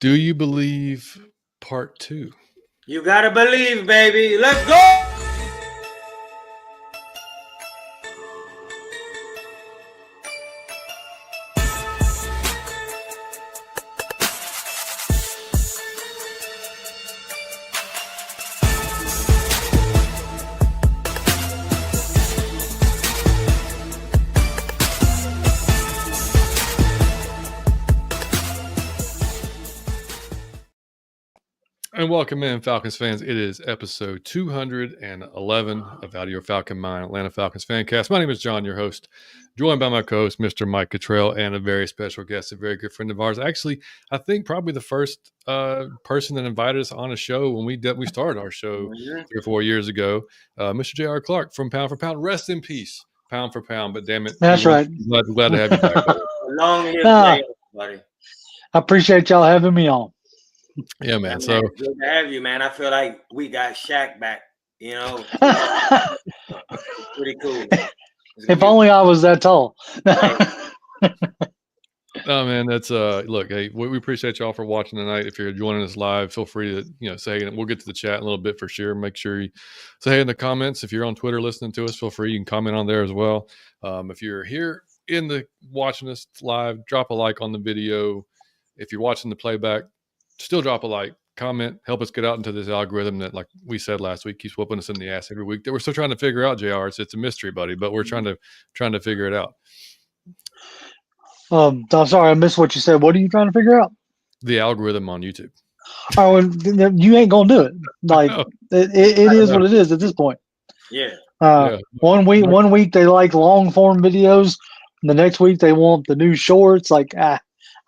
Do you believe part 2? You gotta believe, baby. Let's go. And welcome in, Falcons fans. It is episode 211 of Out of Your Falcon Mind, Atlanta Falcons Fancast. My name is John, your host, joined by my co-host, Mr. Mike Cottrell, and a very special guest, a very good friend of ours. Actually, I think probably the first person that invited us on a show when we started our show 3 or 4 years ago, Mr. J.R. Clark from Pound for Pound. Rest in peace, Pound for Pound. But damn it, that's right. Glad to have you back. Long live J.R., buddy. I appreciate y'all having me on. Yeah, man. So good to have you, man. I feel like we got Shaq back. You know, pretty cool. If only I was that tall. Oh man, that's look, hey, we appreciate y'all for watching tonight. If you're joining us live, feel free to say hey, we'll get to the chat in a little bit for sure. Make sure you say hey in the comments. If you're on Twitter listening to us, feel free, you can comment on there as well. If you're here watching us live, drop a like on the video. If you're watching the playback, still drop a like, comment, help us get out into this algorithm that, like we said last week, keeps whooping us in the ass every week. That we're still trying to figure out, JR. It's a mystery, buddy, but we're trying to figure it out. I'm sorry, I missed what you said. What are you trying to figure out? The algorithm on YouTube. Oh, you ain't gonna do it. Like it is what it is at this point. Yeah. 1 week they like long form videos. The next week they want the new shorts. Like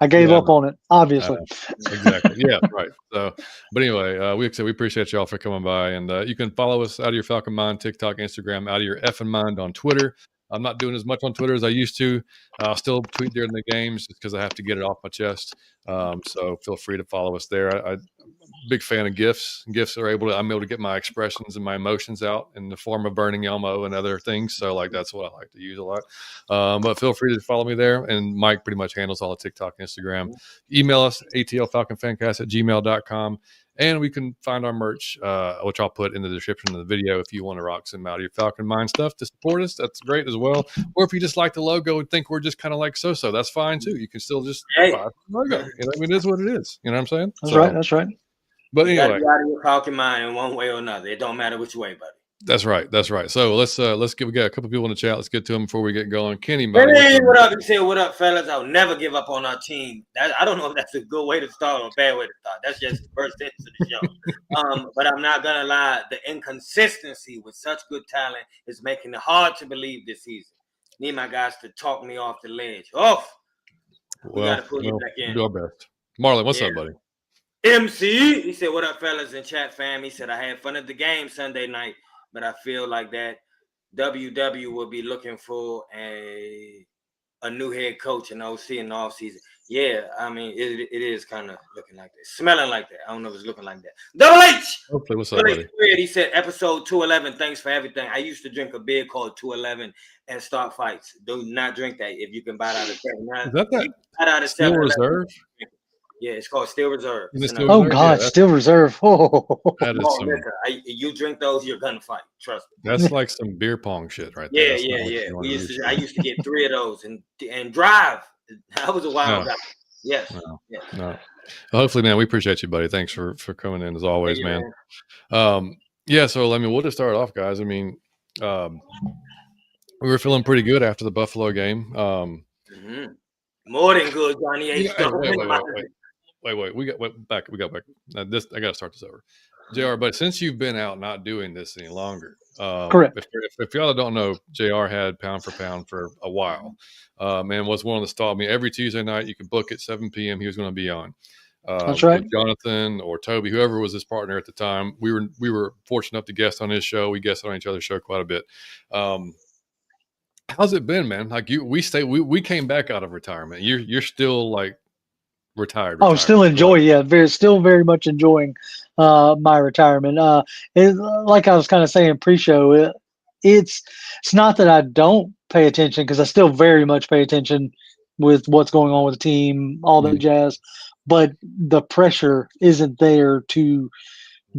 I gave up on it, obviously. Exactly. Yeah, right. So, but anyway, we appreciate y'all for coming by, and you can follow us Out of Your Falcon Mind, TikTok, Instagram, Out of Your Effing Mind on Twitter. I'm not doing as much on Twitter as I used to. I'll still tweet during the games just because I have to get it off my chest. So feel free to follow us there. I'm a big fan of GIFs. GIFs I'm able to get my expressions and my emotions out in the form of burning Elmo and other things. So that's what I like to use a lot. But feel free to follow me there. And Mike pretty much handles all the TikTok, Instagram. Email us, atlfalconfancast@gmail.com. And we can find our merch, which I'll put in the description of the video if you want to rock some Out of Your Falcon Mind stuff to support us. That's great as well. Or if you just like the logo and think we're just kind of like so-so, that's fine too. You can still just buy the logo. It is what it is. You know what I'm saying? That's right. But anyway, you gotta be out of your Falcon Mind in one way or another. It don't matter which way, buddy. That's right. So we got a couple people in the chat. Let's get to them before we get going. Kenny, hey, what up? You say what up, fellas? I'll never give up on our team. I don't know if that's a good way to start or a bad way to start. That's just the first sentence of the show. But I'm not gonna lie, the inconsistency with such good talent is making it hard to believe this season. Need my guys to talk me off the ledge. We gotta pull you back in. Do our best. Marlon, what's up, buddy? MC, he said, what up, fellas in chat fam? He said, I had fun at the game Sunday night, but I feel like that WW will be looking for a new head coach and OC in the offseason. Yeah, I mean, it is kind of looking like that. Smelling like that. I don't know if it's looking like that. Double H! Hopefully, what's up, buddy? He said, episode 211, thanks for everything. I used to drink a beer called 211 and start fights. Do not drink that if you can buy it out of 7. Is that Steel Reserve? Yeah, it's called Steel Reserve. Steel Reserve. That is you drink those, you're gonna fight. Trust me. That's like some beer pong shit, right there. Yeah. I used to get 3 of those and drive. I was a wild guy. Yes. No. Well, hopefully, man, we appreciate you, buddy. Thanks for coming in as always, man. So we'll just start off, guys. I mean, we were feeling pretty good after the Buffalo game. More than good, Johnny. Wait. We got back. I got to start this over. JR, but since you've been out not doing this any longer, correct. If y'all don't know, JR had Pound for Pound for a while. Man was one of the stall. I mean, every Tuesday night you could book at 7 p.m. He was going to be on. That's right. Jonathan or Toby, whoever was his partner at the time, we were fortunate enough to guest on his show. We guested on each other's show quite a bit. How's it been, man? Like we came back out of retirement. You're still like retired. Oh, still enjoying. Yeah, still very much enjoying my retirement. Like I was kind of saying pre-show, it's not that I don't pay attention because I still very much pay attention with what's going on with the team, all that jazz. but the pressure isn't there to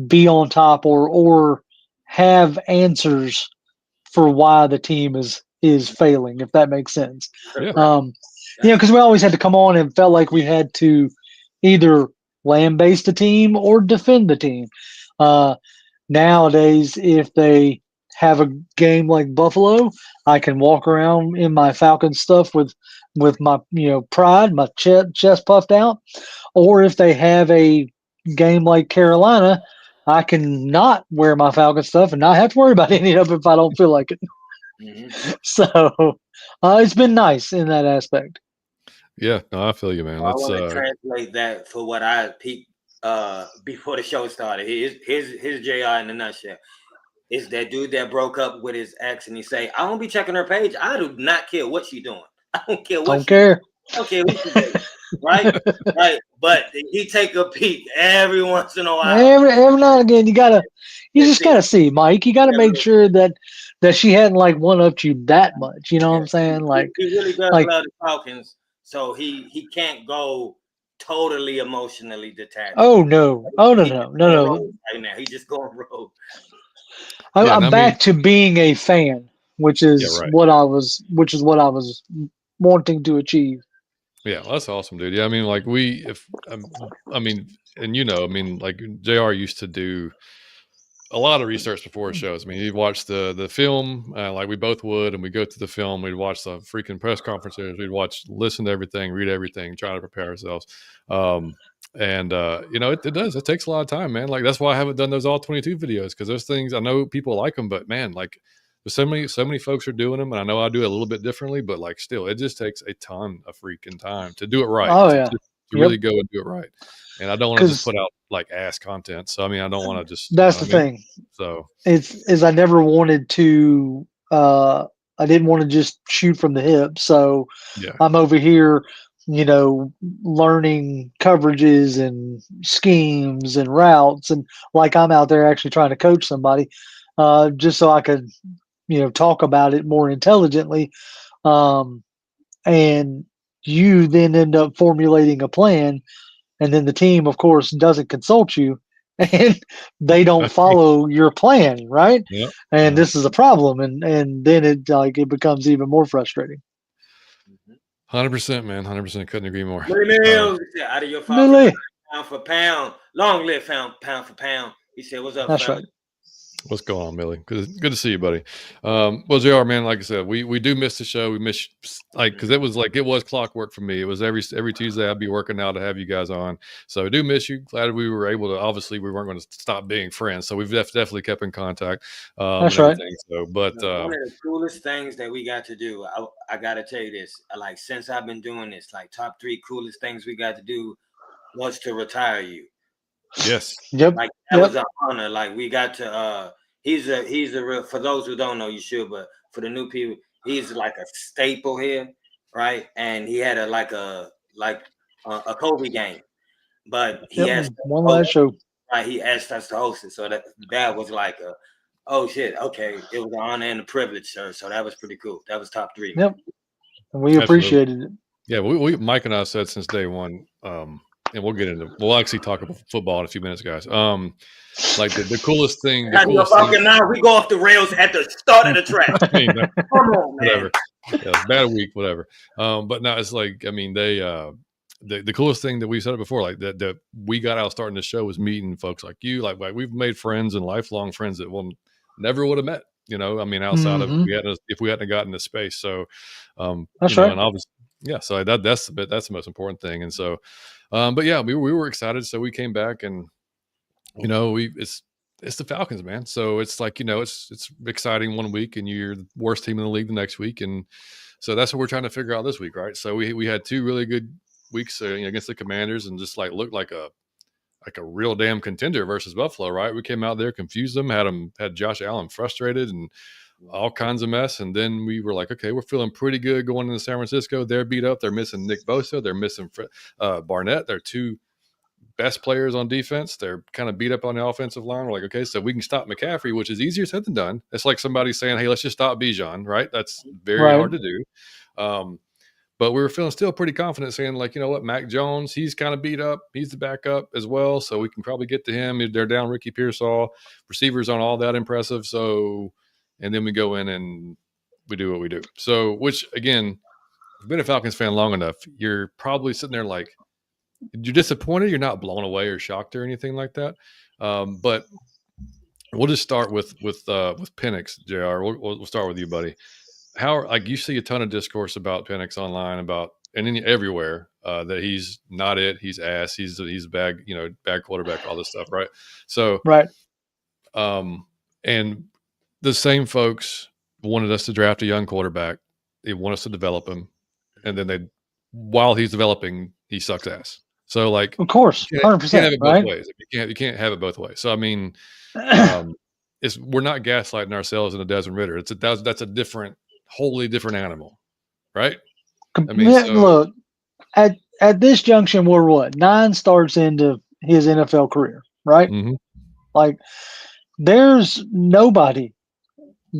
be on top or have answers for why the team is failing, if that makes sense. Yeah. Because we always had to come on and felt like we had to either lambaste the team or defend the team. Nowadays, if they have a game like Buffalo, I can walk around in my Falcon stuff with my pride, my chest puffed out. Or if they have a game like Carolina, I can not wear my Falcon stuff and not have to worry about any of it if I don't feel like it. Mm-hmm. So it's been nice in that aspect. Yeah, no, I feel you, man. I want to translate that for what I peeped before the show started. His JR in a nutshell. It's that dude that broke up with his ex and he say, I don't be checking her page. I do not care what she doing. I don't care what don't care. I don't care who she doing. Right? Right. But he take a peek every once in a while. Every now and again, you just gotta see, Mike. You gotta make sure that she hadn't like one upped you that much. You know what I'm saying? Like he really does love the Falcons, so he can't go totally emotionally detached. Oh no! Oh no! Right now, he's just going rogue. I'm back to being a fan, which is what I was wanting to achieve. Yeah, well, that's awesome, dude. Yeah, I mean, like like JR used to do a lot of research before shows. I mean, he'd watch the film, like we both would, and we go to the film. We'd watch the freaking press conferences. We'd listen to everything, read everything, try to prepare ourselves. It does. It takes a lot of time, man. Like that's why I haven't done those all 22 videos, because those things I know people like them, but man, like there's so many folks are doing them, and I know I do it a little bit differently, but like still, it just takes a ton of freaking time to do it right. Oh yeah, to really go and do it right. And I don't want to just put out like ass content. So I mean, I don't want to just. That's the thing. So it's I never wanted to. I didn't want to just shoot from the hip. So yeah. I'm over here, learning coverages and schemes and routes, and like I'm out there actually trying to coach somebody, just so I could, talk about it more intelligently. And you then end up formulating a plan, and then the team, of course, doesn't consult you, and they don't follow your plan, right? Yeah. And this is a problem, and then it becomes even more frustrating. 100%, man. 100%. Couldn't agree more. Out of your Falcons, pound for pound, long live pound for pound. He said, "What's up?" That's fella? right. What's going on, Millie? Good to see you, buddy. Well, JR, man, like I said, we do miss the show. We miss because it was clockwork for me. It was every Tuesday I'd be working out to have you guys on. So I do miss you. Glad we were able to. Obviously, we weren't going to stop being friends, so we've definitely kept in contact. That's right. So, but one of the coolest things that we got to do, I got to tell you this. Like since I've been doing this, like top 3 coolest things we got to do was to retire you. Yes. Yep. Like that was an honor. Like we got to he's a real, for those who don't know, you should, but for the new people, he's like a staple here, right? And he had a Kobe game. But he asked one last show. Right, he asked us to host it. So that was like oh shit, okay. It was an honor and a privilege, sir. So that was pretty cool. That was top 3. Yep. And we appreciated it. Yeah, we Mike and I said since day one, and we'll actually talk about football in a few minutes, guys. Like the coolest thing. Now we go off the rails at the start of the track. I mean, come on, man. Whatever. Yeah, bad week, whatever. But now it's like, I mean, they the coolest thing that we said it before, like that we got out starting the show was meeting folks like you. Like we've made friends and lifelong friends that we'll never would have met. I mean, outside of if we hadn't gotten this space. So that's right. And obviously, yeah. So that's the most important thing. And so. But yeah, we were excited, so we came back, and it's the Falcons, man. So it's like it's exciting one week, and you're the worst team in the league the next week, and so that's what we're trying to figure out this week, right? So we had 2 really good weeks against the Commanders, and just like looked like a real damn contender versus Buffalo, right? We came out there, confused them, had Josh Allen frustrated, and all kinds of mess. And then we were like, okay, we're feeling pretty good going into San Francisco. They're beat up. They're missing Nick Bosa. They're missing Barnett. They're 2 best players on defense. They're kind of beat up on the offensive line. We're like, okay, so we can stop McCaffrey, which is easier said than done. It's like somebody saying, hey, let's just stop Bijan, right? That's very hard to do. But we were feeling still pretty confident, saying like, you know what, Mac Jones, he's kind of beat up. He's the backup as well, so we can probably get to him. They're down Ricky Pearsall. Receivers aren't all that impressive. So, and then we go in and we do what we do. So, which again, if you've been a Falcons fan long enough, you're probably sitting there like, you're disappointed. You're not blown away or shocked or anything like that. But we'll just start with Penix, JR. We'll start with you, buddy. How, like, you see a ton of discourse about Penix online, about everywhere, that he's not it, he's ass, he's bad, bad quarterback, all this stuff, right? So, right. And the same folks wanted us to draft a young quarterback. They want us to develop him, and then while he's developing, he sucks ass. So, like, of course, 100%, you can't have it both right? ways. You can't have it both ways. So, I mean, we're not gaslighting ourselves in a Desmond Ritter. That's a wholly different animal, right? I mean, look, at this junction, we're what, 9 starts into his NFL career, right? Mm-hmm. Like, there's nobody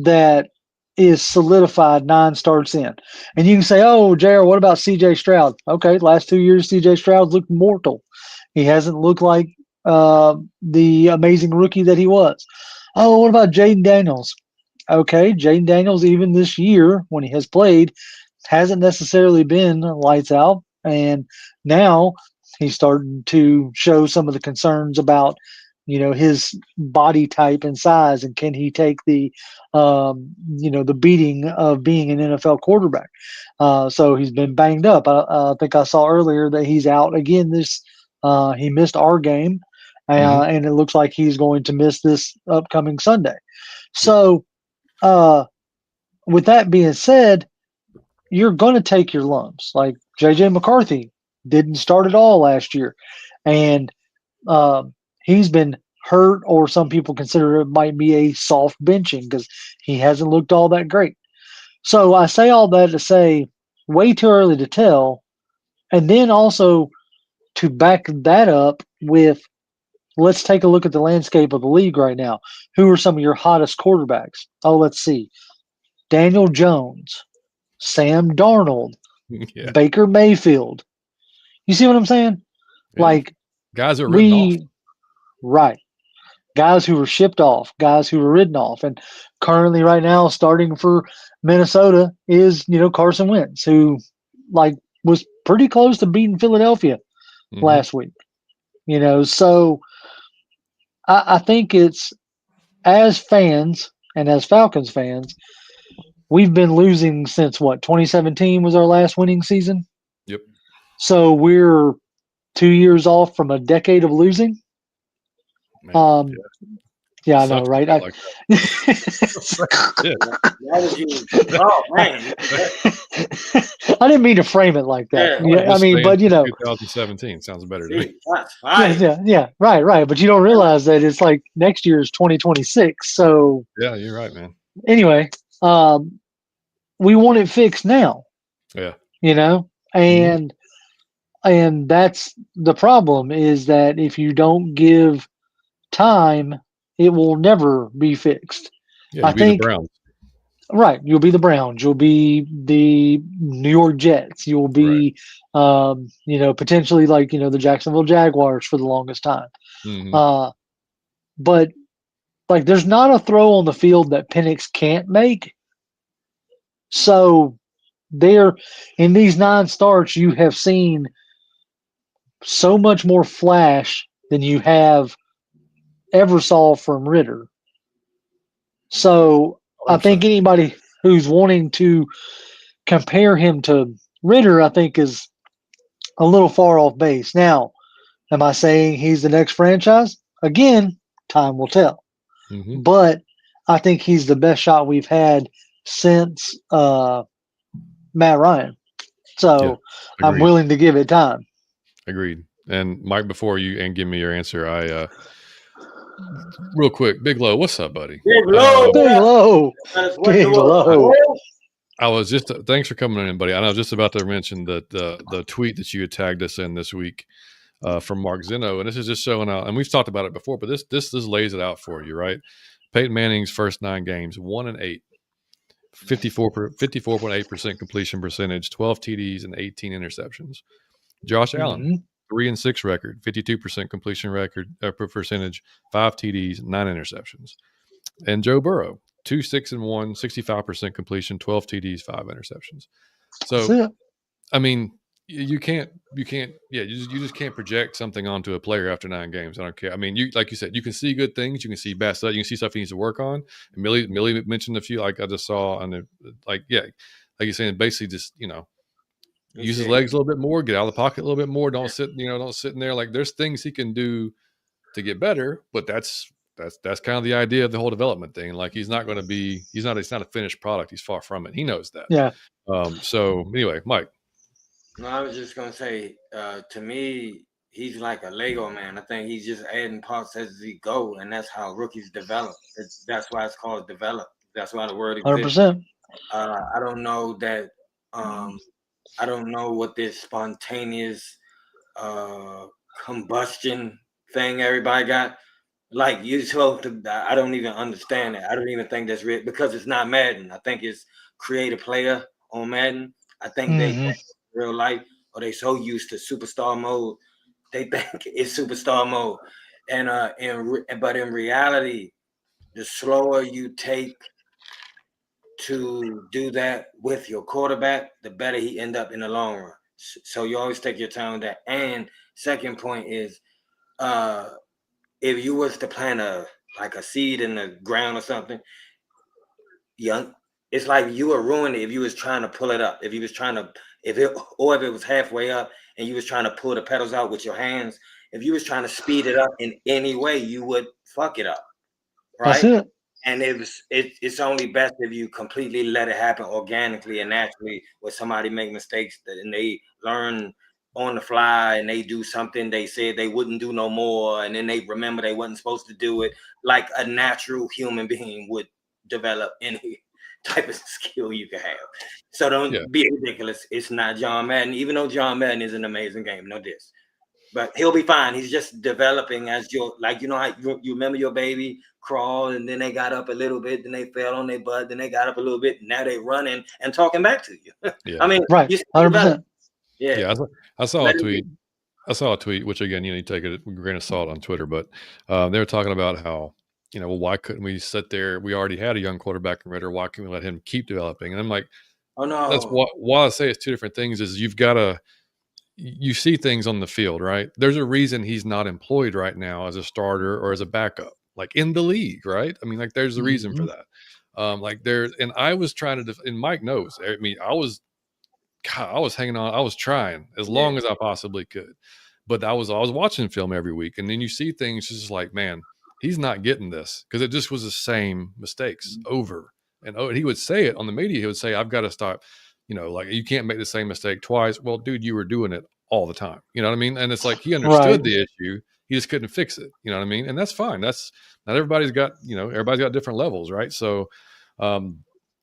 that is solidified 9 starts in. And you can say, oh, JR, what about CJ Stroud? Okay, last 2 years, CJ Stroud looked mortal. He hasn't looked like the amazing rookie that he was. Oh, what about Jaden Daniels? Okay, Jaden Daniels, even this year when he has played, hasn't necessarily been lights out. And now he's starting to show some of the concerns about, his body type and size, and can he take the, the beating of being an NFL quarterback. So he's been banged up. I think I saw earlier that he's out again. He missed our game, and it looks like he's going to miss this upcoming Sunday. So, with that being said, you're going to take your lumps. Like JJ McCarthy didn't start at all last year, and he's been hurt, or some people consider it might be a soft benching because he hasn't looked all that great. So I say all that to say, way too early to tell, and then also to back that up with, let's take a look at the landscape of the league right now. Who are some of your hottest quarterbacks? Oh, let's see. Daniel Jones, Sam Darnold, Baker Mayfield. You see what I'm saying? Yeah. Like, guys are written off. Right. Guys who were shipped off, guys who were written off. And currently right now, starting for Minnesota is, Carson Wentz, who was pretty close to beating Philadelphia last week. So I think it's, as fans and as Falcons fans, we've been losing since 2017 was our last winning season. Yep. So we're 2 years off from a decade of losing. Man, yeah, I know, right? Oh man, I didn't mean to frame it like that. Yeah, I mean, but 2017 sounds better to me. Yeah, right. But you don't realize that it's like next year is 2026. So yeah, you're right, man. Anyway, we want it fixed now. Yeah, and that's the problem, is that if you don't give time, it will never be fixed. Yeah, I think the Browns. Right, you'll be the Browns. You'll be the New York Jets. You'll be, potentially the Jacksonville Jaguars for the longest time. But there's not a throw on the field that Penix can't make. So there, in these 9 starts, you have seen so much more flash than you have ever saw from Ritter. So I think anybody who's wanting to compare him to Ritter, I think, is a little far off base. Now, am I saying he's the next franchise? Again, time will tell. But I think he's the best shot we've had since Matt Ryan. So I'm willing to give it time. Agreed. And Mike, before you give me your answer, real quick, Big Low, what's up, buddy? Big Low. I was just thanks for coming in, buddy. I was just about to mention that the tweet that you had tagged us in this week from Mark Zeno, and this is just showing out. And we've talked about it before, but this lays it out for you, right? Peyton Manning's first 9 games, 1-8. 54.8% completion percentage, 12 TDs, and 18 interceptions. Josh Allen, 3-6 record, 52% completion percentage, 5 TDs, 9 interceptions. And Joe Burrow, 2-6-1, 65% completion, 12 TDs, 5 interceptions. So, I mean, you just can't project something onto a player after 9 games. I don't care. I mean, like you said, you can see good things, you can see bad stuff, you can see stuff he needs to work on. And Millie mentioned a few, like I just saw on the, like you're saying, basically just use his legs a little bit more, get out of the pocket a little bit more. Don't sit in there. Like there's things he can do to get better, but that's kind of the idea of the whole development thing. Like he's not a finished product. He's far from it. He knows that. Yeah. So anyway, Mike. No, I was just gonna say, to me, he's like a Lego man. I think he's just adding parts as he go, and that's how rookies develop. That's why it's called develop. That's why the word exists. 100%. I don't know that. I don't know what this spontaneous combustion thing everybody got. Like you're supposed to. I don't even understand it. I don't even think that's real because it's not Madden. I think it's create a player on Madden. I think they real life, or they so used to superstar mode, they think it's superstar mode. And but in reality, the slower you take to do that with your quarterback, the better he end up in the long run. So you always take your time with that. And second point is, if you was to plant a seed in the ground or something, it's like you would ruin it if you was trying to pull it up. If it was halfway up and you was trying to pull the petals out with your hands, if you was trying to speed it up in any way, you would fuck it up, right? That's it. And it's only best if you completely let it happen organically and naturally, where somebody make mistakes and they learn on the fly and they do something they said they wouldn't do no more, and then they remember they wasn't supposed to do it, like a natural human being would develop any type of skill you can have. So don't be ridiculous. It's not John Madden, even though John Madden is an amazing game, no diss. But he'll be fine. He's just developing as how you remember your baby crawl and then they got up a little bit, then they fell on their butt, then they got up a little bit, now they running and talking back to you. I mean, right, 100%. Yeah, I saw a tweet. I saw a tweet, which again, you take it with a grain of salt on Twitter, but they were talking about how, well, why couldn't we sit there? We already had a young quarterback in Ritter. Why can't we let him keep developing? And I'm like, oh no, that's why I say it's two different things. Is you see things on the field, right? There's a reason he's not employed right now as a starter or as a backup, like in the league, right? I mean, like there's a reason for that. And I was trying to, and Mike knows. I mean, I was hanging on. I was trying as long as I possibly could, but I was watching film every week, and then you see things just like, man, he's not getting this because it just was the same mistakes over and over. And he would say it on the media. He would say, "I've got to stop." Like you can't make the same mistake twice. Well, dude, you were doing it all the time. You know what I mean? And it's like he understood the issue. He just couldn't fix it. You know what I mean? And that's fine. That's not everybody's got. Everybody's got different levels, right? So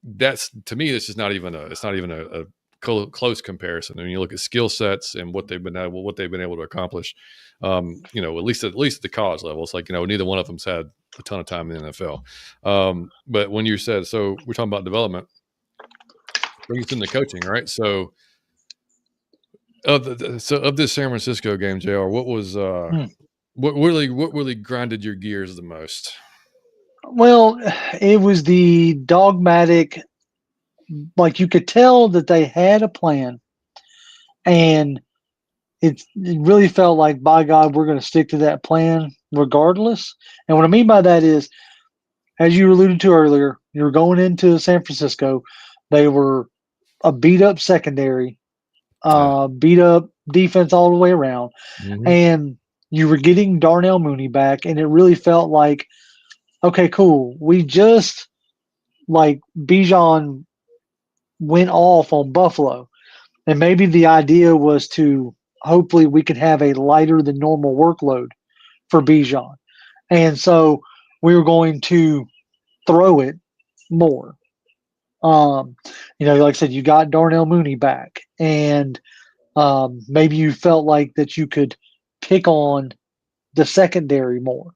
that's, to me, this is not even a close comparison. When you look at skill sets and what they've been able to accomplish, at least at the college level, it's like neither one of them's had a ton of time in the NFL. But when you said, so we're talking about development, brings us into coaching, right? So of this San Francisco game, JR, what was what really grinded your gears the most? Well, it was the dogmatic. Like you could tell that they had a plan, and it really felt like, by God, we're going to stick to that plan regardless. And what I mean by that is, as you alluded to earlier, you're going into San Francisco. They were a beat up secondary, beat up defense all the way around, and you were getting Darnell Mooney back, and it really felt like, okay, cool. We just, like, Bijan went off on Buffalo, and maybe the idea was to hopefully we could have a lighter than normal workload for Bijan, and so we were going to throw it more. Like I said, you got Darnell Mooney back, and maybe you felt like that you could pick on the secondary more.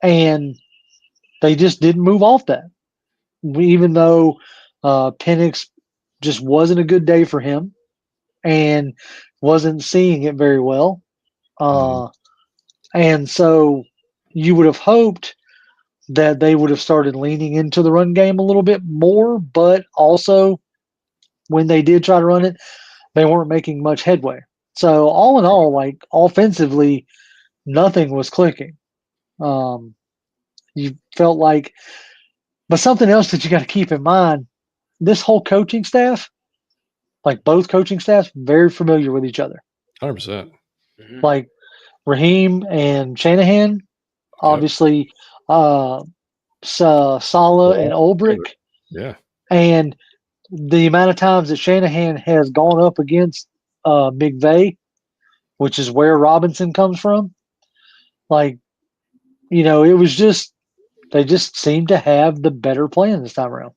And they just didn't move off that. even though Penix just wasn't a good day for him and wasn't seeing it very well. Mhm. And so you would have hoped that they would have started leaning into the run game a little bit more, but also when they did try to run it, they weren't making much headway. So all in all, like offensively, nothing was clicking. Um, you felt like, but something else that you got to keep in mind: this whole coaching staff, like both coaching staffs, very familiar with each other. 100%. Mhm. Like Raheem and Shanahan, Yep. obviously, uh, Sala and All together. Ulbrich, Yeah. and the amount of times that Shanahan has gone up against McVay, which is where Robinson comes from, like it was just they just seemed to have the better plan this time around.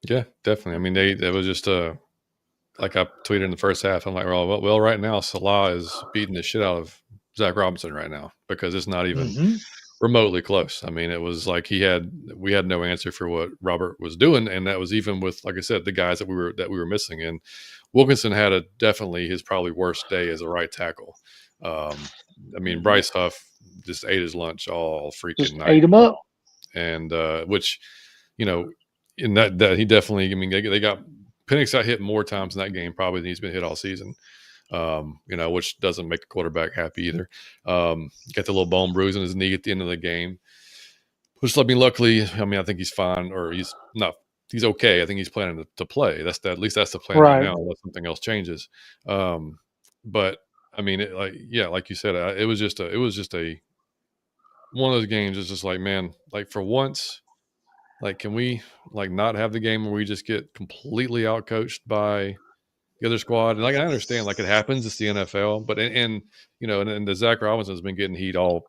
Yeah, definitely. I mean, that was just like I tweeted in the first half. I'm like, well, right now Salah is beating the shit out of Zach Robinson right now because it's not even Hmm. remotely close. I mean, it was like we had no answer for what Robert was doing, and that was even with, like I said, the guys that we were missing. And Wilkinson had definitely his probably worst day as a right tackle. Um, I mean, Mhm. Bryce Huff just ate his lunch all freaking Just night ate them long, up. and which you know, in that he definitely. I mean, they got Penix got hit more times in that game probably than he's been hit all season. Which doesn't make a quarterback happy either. Got the little bone bruise in his knee at the end of the game, which, I mean, luckily, I mean, I think he's fine, or he's not. He's okay. I think he's planning to play. At least that's the plan right Right. now, unless something else changes. Um, but I mean, like you said, it was just a one of those games. It's just like, man, like for once, like, can we like not have the game where we just get completely outcoached by the other squad? And like I understand, like it happens, it's the NFL, but and the Zach Robinson's been getting heat I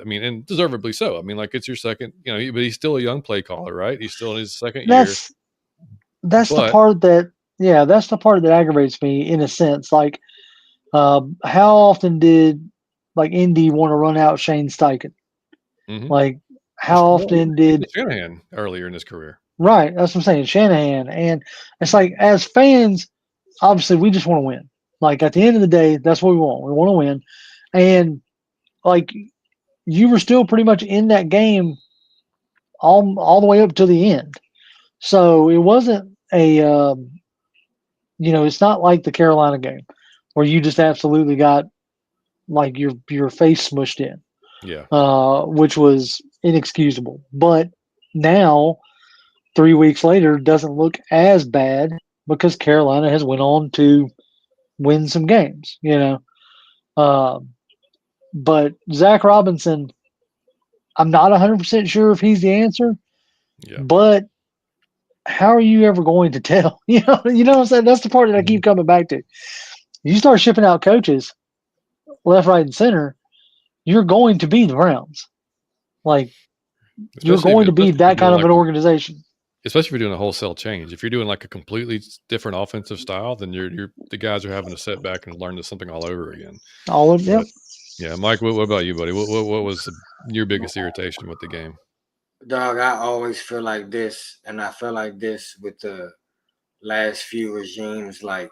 mean, and deservedly so. I mean, like it's your second, but he's still a young play caller, right? He's still in his second year, That's that's the but part that yeah, that's the part that aggravates me in a sense. Like, how often did like Indy want to run out Shane Steichen? mhm. Like, how Well, often even did Shanahan earlier in his career. right? That's what I'm saying, Shanahan, and it's like as fans, obviously we just want to win. Like at the end of the day, that's what we want. We want to win, and like you were still pretty much in that game all the way up to the end. So it wasn't it's not like the Carolina game where you just absolutely got like your face smushed in, Yeah, which was inexcusable. But now, 3 weeks later, doesn't look as bad because Carolina has went on to win some games. Um, but Zach Robinson, I'm not 100% sure if he's the answer, yeah. but how are you ever going to tell? You know what I'm saying? That's the part that I Mhm. keep coming back to. You start shipping out coaches left, right, and center, you're going to be the Browns. Like you're going to be Especially if you're that doing kind of like an organization. especially if you're doing a wholesale change. If you're doing like a completely different offensive style, then the guys are having to sit back and learn something all over again. All of But yep. yeah, Mike, what about you, buddy? What was your biggest irritation with the game? Dog, I always feel like this, and I feel like this with the last few regimes. Like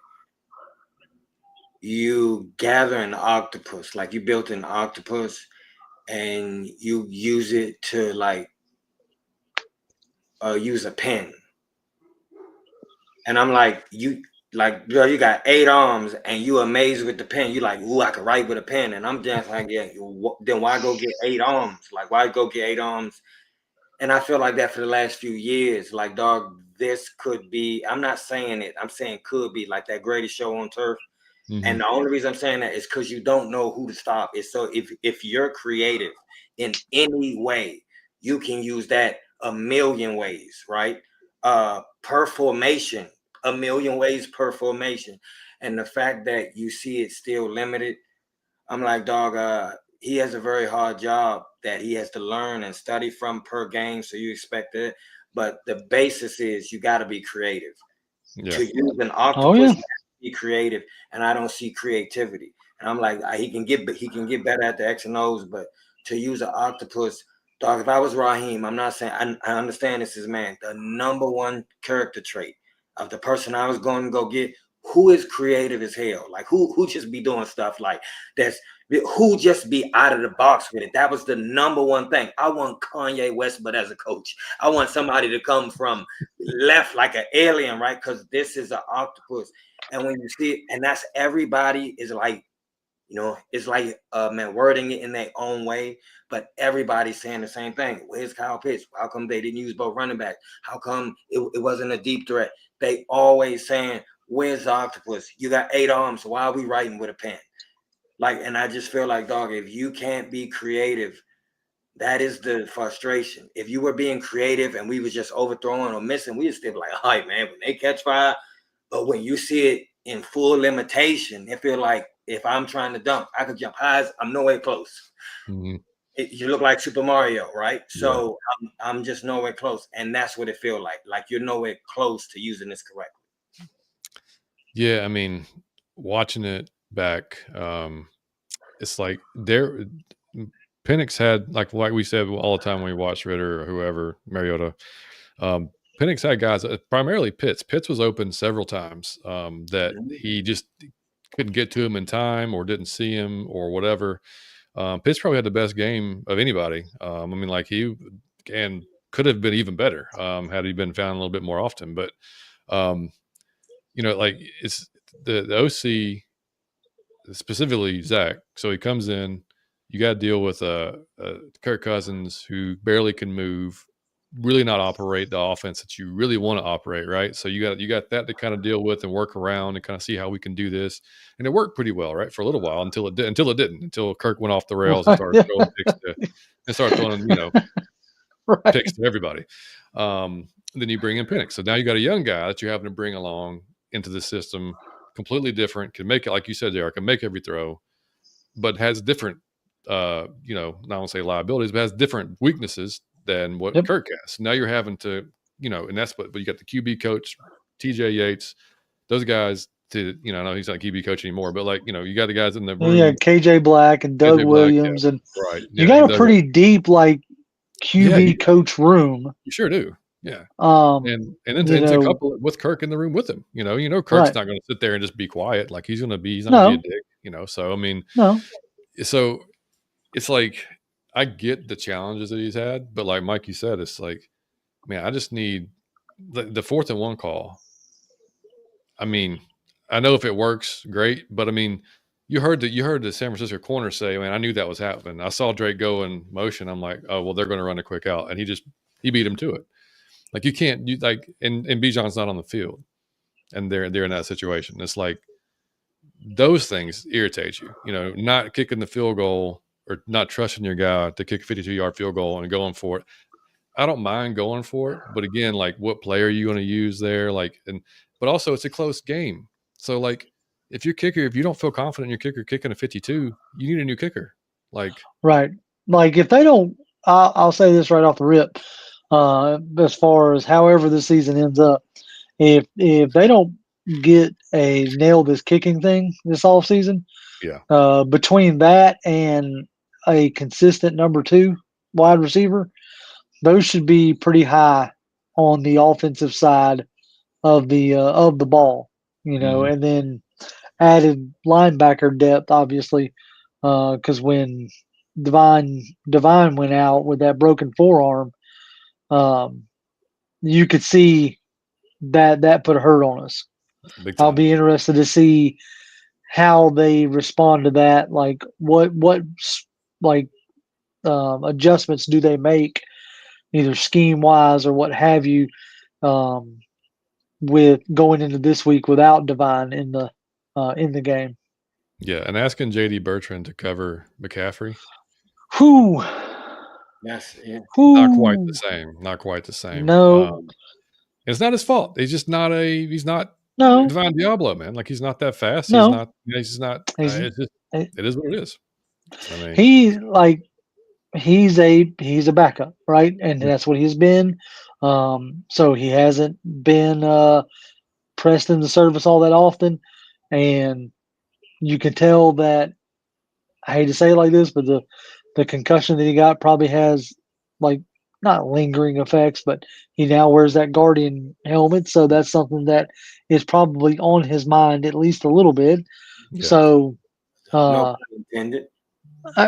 you gather an octopus, like you built an octopus, and you use it to like use a pen. And I'm like, bro, you got 8 arms, and you amazed with the pen. You like, ooh, I could write with a pen, and I'm just like, yeah. Then why go get 8 arms? Like, why go get 8 arms? And I feel like that for the last few years. Like, dog, this could be. I'm not saying it. I'm saying could be like that greatest show on turf. Hmm. And the only reason I'm saying that is because you don't know who to stop. It's so if you're creative in any way, you can use that a million ways, right? Per formation, a million ways per formation. And the fact that you see it still limited, I'm like, dog, he has a very hard job that he has to learn and study from per game. So you expect it. But the basis is you got to be creative. Yeah, To use an Oh octopus, yeah. you have to be creative, and I don't see creativity. And I'm like, he can get better at the X and O's, but to use an octopus, Dog, if I was Raheem, I'm not saying I understand this is man. The number one character trait of the person I was going to go get, who is creative as hell. Like who just be doing stuff like that's who just be out of the box with it. That was the number one thing. I want Kanye West, but as a coach. I want somebody to come from left like an alien, right? Because this is an octopus. And when you see it, and that's everybody is like, it's like man wording it in their own way, but everybody's saying the same thing. Where's Kyle Pitts? How come they didn't use both running backs? How come it wasn't a deep threat? They always saying, where's the octopus? You got 8 arms. So why are we writing with a pen? Like, and I just feel like, dog, if you can't be creative, that is the frustration. If you were being creative and we was just overthrowing or missing, we would still be like, all right, man, when they catch fire. But when you see it in full limitation, it feel like if I'm trying to dunk, I could jump high. I'm nowhere close. Mhm. You look like Super Mario, right? So I'm just nowhere close. And that's what it feel like. Like you're nowhere close to using this correctly. Yeah, I mean, watching it back, it's like Penix had like we said all the time when we watched Ritter or whoever, Mariota. Penix had guys, primarily Pitts. Pitts was open several times that he just couldn't get to him in time or didn't see him or whatever. Pitts probably had the best game of anybody. I mean, like he could have been even better had he been found a little bit more often. But like it's the OC, specifically Zach. So he comes in, you got to deal with Kirk Cousins who barely can move, really not operate the offense that you really want to operate, right? So you got that to kind of deal with and work around and kind of see how we can do this. And it worked pretty well, right, for a little while until it didn't, until Kirk went off the rails and started throwing picks to everybody. Then you bring in Penix. So now you got a young guy that you're having to bring along into the system, completely different, can make it, like you said, JR, can make every throw, but has different, not want to say liabilities, but has different weaknesses than what Kirk has. Now you're having to, and that's but you got the QB coach, TJ Yates, those guys to, I know he's not QB coach anymore, but like, you got the guys in the room. Yeah, KJ Black and Doug Williams, and right. You got a pretty deep like QB coach room. You sure do. Yeah. And then to couple it with Kirk in the room with him, Kirk's not going to sit there and just be quiet. Like he's not going to be a dick, so, I mean, so it's like, I get the challenges that he's had, but like Mike, you said, it's like, man, I just need the 4th and 1 call. I mean, I know if it works, great, but I mean, you heard the San Francisco corner say, man, I knew that was happening. I saw Drake go in motion. I'm like, oh, well, they're going to run a quick out. And he beat him to it. Like you can't and Bijan's not on the field and they're in that situation. It's like those things irritate you, not kicking the field goal or not trusting your guy to kick a 52-yard field goal and going for it. I don't mind going for it, but again, like what play are you going to use there? Like, but also it's a close game. So like if you don't feel confident in your kicker kicking a 52, you need a new kicker. Like, right. Like if they don't, I'll say this right off the rip. As far as however the season ends up, if they don't get a nail this kicking thing this offseason, between that and a consistent number 2 wide receiver, those should be pretty high on the offensive side of the ball, and then added linebacker depth, obviously, because when Divine went out with that broken forearm, you could see that put a hurt on us. I'll be interested to see how they respond to that. Like what adjustments do they make, either scheme wise or what have you, with going into this week without Divine in the game. Yeah, and asking JD Bertrand to cover McCaffrey. Whew. Yes, yeah. Not quite the same. No. It's not his fault. He's just not Divine Diablo, man. Like he's not that fast. No. He's not. It is what it is. I mean, he's a backup, right? And that's what he's been. So he hasn't been pressed in the service all that often, and you can tell that. I hate to say it like this, but the concussion that he got probably has like not lingering effects, but he now wears that Guardian helmet, so that's something that is probably on his mind at least a little bit. Yeah. So, No pun intended.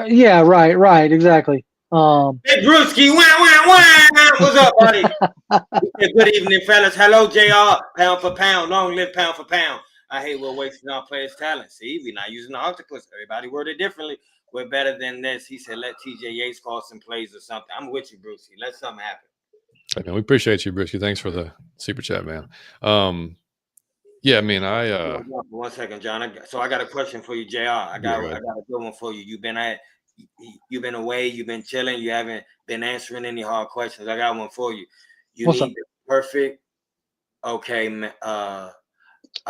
yeah, right, exactly. Hey, Brewski, wah. What's up, buddy? Good evening, fellas. Hello, JR. Pound for pound. Long live pound for pound. I hate we're wasting our players' talent. See, we're not using the octopus. Everybody worded differently. We're better than this. He said, let TJ Yates call some plays or something. I'm with you, Brewski. Let something happen. Hey, man, we appreciate you, Brewski. Thanks for the super chat, man. Yeah, I mean, I 1 second, John. I got a question for you, JR. I got a good one for you. You've been away, you've been chilling, you haven't been answering any hard questions. I got one for you. You What's need the perfect, I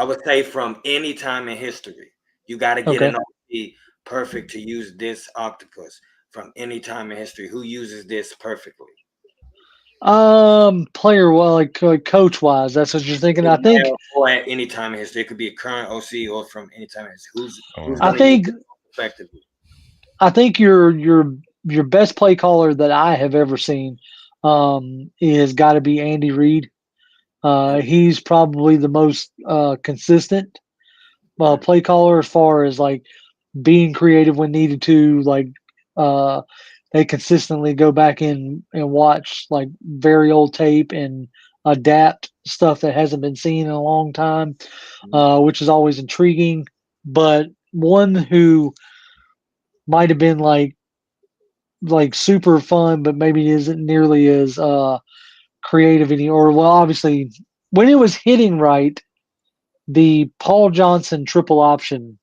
would say from any time in history. You got to get an OC perfect to use this octopus from any time in history. Who uses this perfectly? Player, well, like coach wise, that's what you're thinking. I think, or at any time in history, it could be a current OC or from any time in history. Who's I think effectively? I think your best play caller that I have ever seen is got to be Andy Reid. He's probably the most consistent play caller as far as like being creative when needed to. Like they consistently go back in and watch like very old tape and adapt stuff that hasn't been seen in a long time, which is always intriguing. But one who might have been like super fun, but maybe isn't nearly as creative or well, obviously when it was hitting right, the Paul Johnson triple option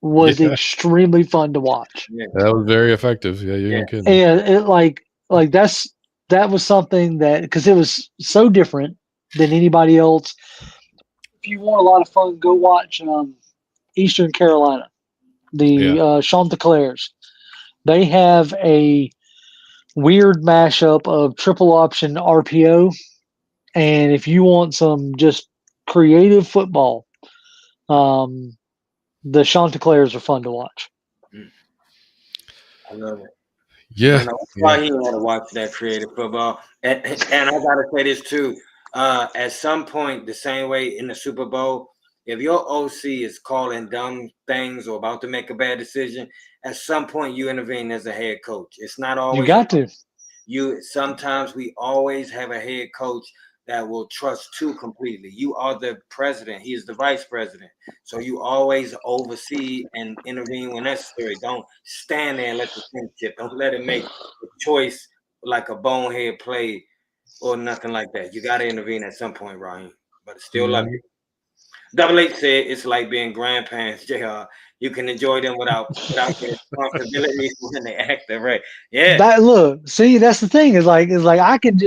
was extremely fun to watch. Yeah. That was very effective. Yeah, you ain't kidding. And it like that was something that because it was so different than anybody else. If you want a lot of fun, go watch Eastern Carolina, the Chanticleers. They have a weird mashup of triple option RPO, and if you want some just creative football, the Chanticleers are fun to watch. I love it. Yeah, why he had to watch that creative football, and I gotta say this too. At some point, the same way in the Super Bowl, if your OC is calling dumb things or about to make a bad decision, at some point you intervene as a head coach. It's not always you got to. Sometimes we always have a head coach that will trust too completely. You are the president. He is the vice president. So you always oversee and intervene when necessary. Don't stand there and let the thing chip. Don't let it make a choice like a bonehead play or nothing like that. You got to intervene at some point, Ryan. But still love you. Double H said it's like being grandparents, JR. You can enjoy them without the responsibilities when they act the right. Yeah. That's the thing. Is like I can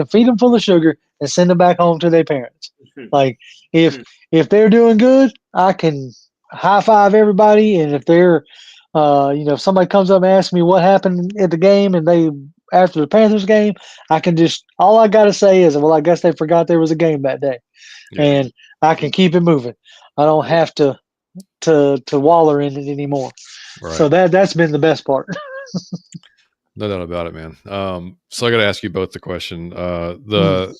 feed them full of sugar and send them back home to their parents. Like if they're doing good, I can high five everybody, and if they're if somebody comes up and asks me what happened at the game and they after the Panthers game, I can just all I gotta say is, well, I guess they forgot there was a game that day. Yeah. And I can keep it moving. I don't have to waller in it anymore. Right. So that's been the best part. No doubt about it, man. So I got to ask you both the question. The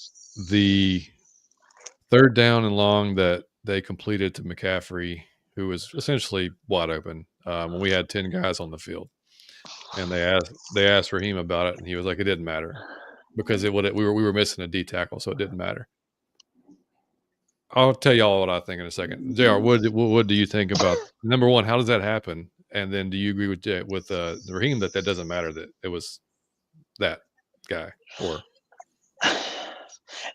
third down and long that they completed to McCaffrey, who was essentially wide open when we had 10 guys on the field, and they asked Raheem about it, and he was like, it didn't matter because we were missing a D tackle, so it didn't matter. I'll tell y'all what I think in a second. JR, what do you think about number one? How does that happen? And then, do you agree with Raheem that doesn't matter that it was that guy? Or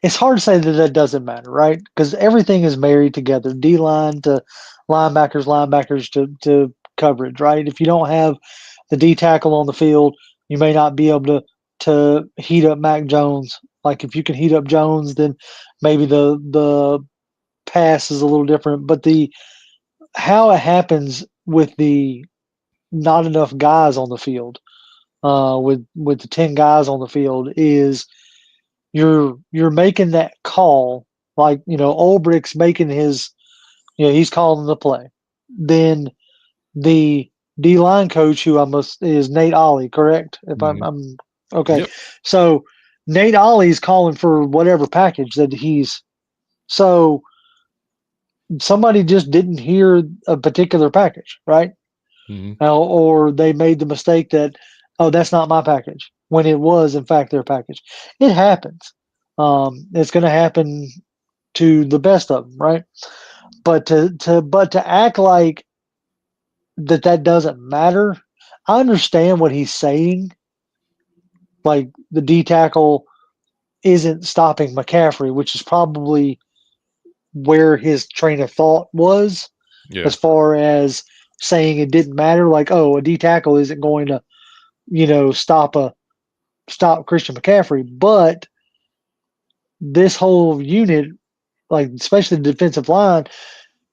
it's hard to say that doesn't matter, right? Because everything is married together, D line to linebackers to coverage, right? If you don't have the D tackle on the field, you may not be able to heat up Mac Jones. Like if you can heat up Jones, then maybe the pass is a little different. But how it happens with the not enough guys on the field, with the 10 guys on the field, is you're making that call, like Ulbricht's making his, he's calling the play. Then the D line coach, who is Nate Ollie, correct? If I'm Okay. Yep. So Nate Ollie's calling for whatever package that he's. So somebody just didn't hear a particular package, right? Hmm. Or they made the mistake that, oh, that's not my package, when it was, in fact, their package. It happens. It's going to happen to the best of them, right? But to act like that doesn't matter. I understand what he's saying. Like the D tackle isn't stopping McCaffrey, which is probably where his train of thought was, Yeah. as far as saying it didn't matter. Like, oh, a D tackle isn't going to, stop Christian McCaffrey, but this whole unit, like especially the defensive line,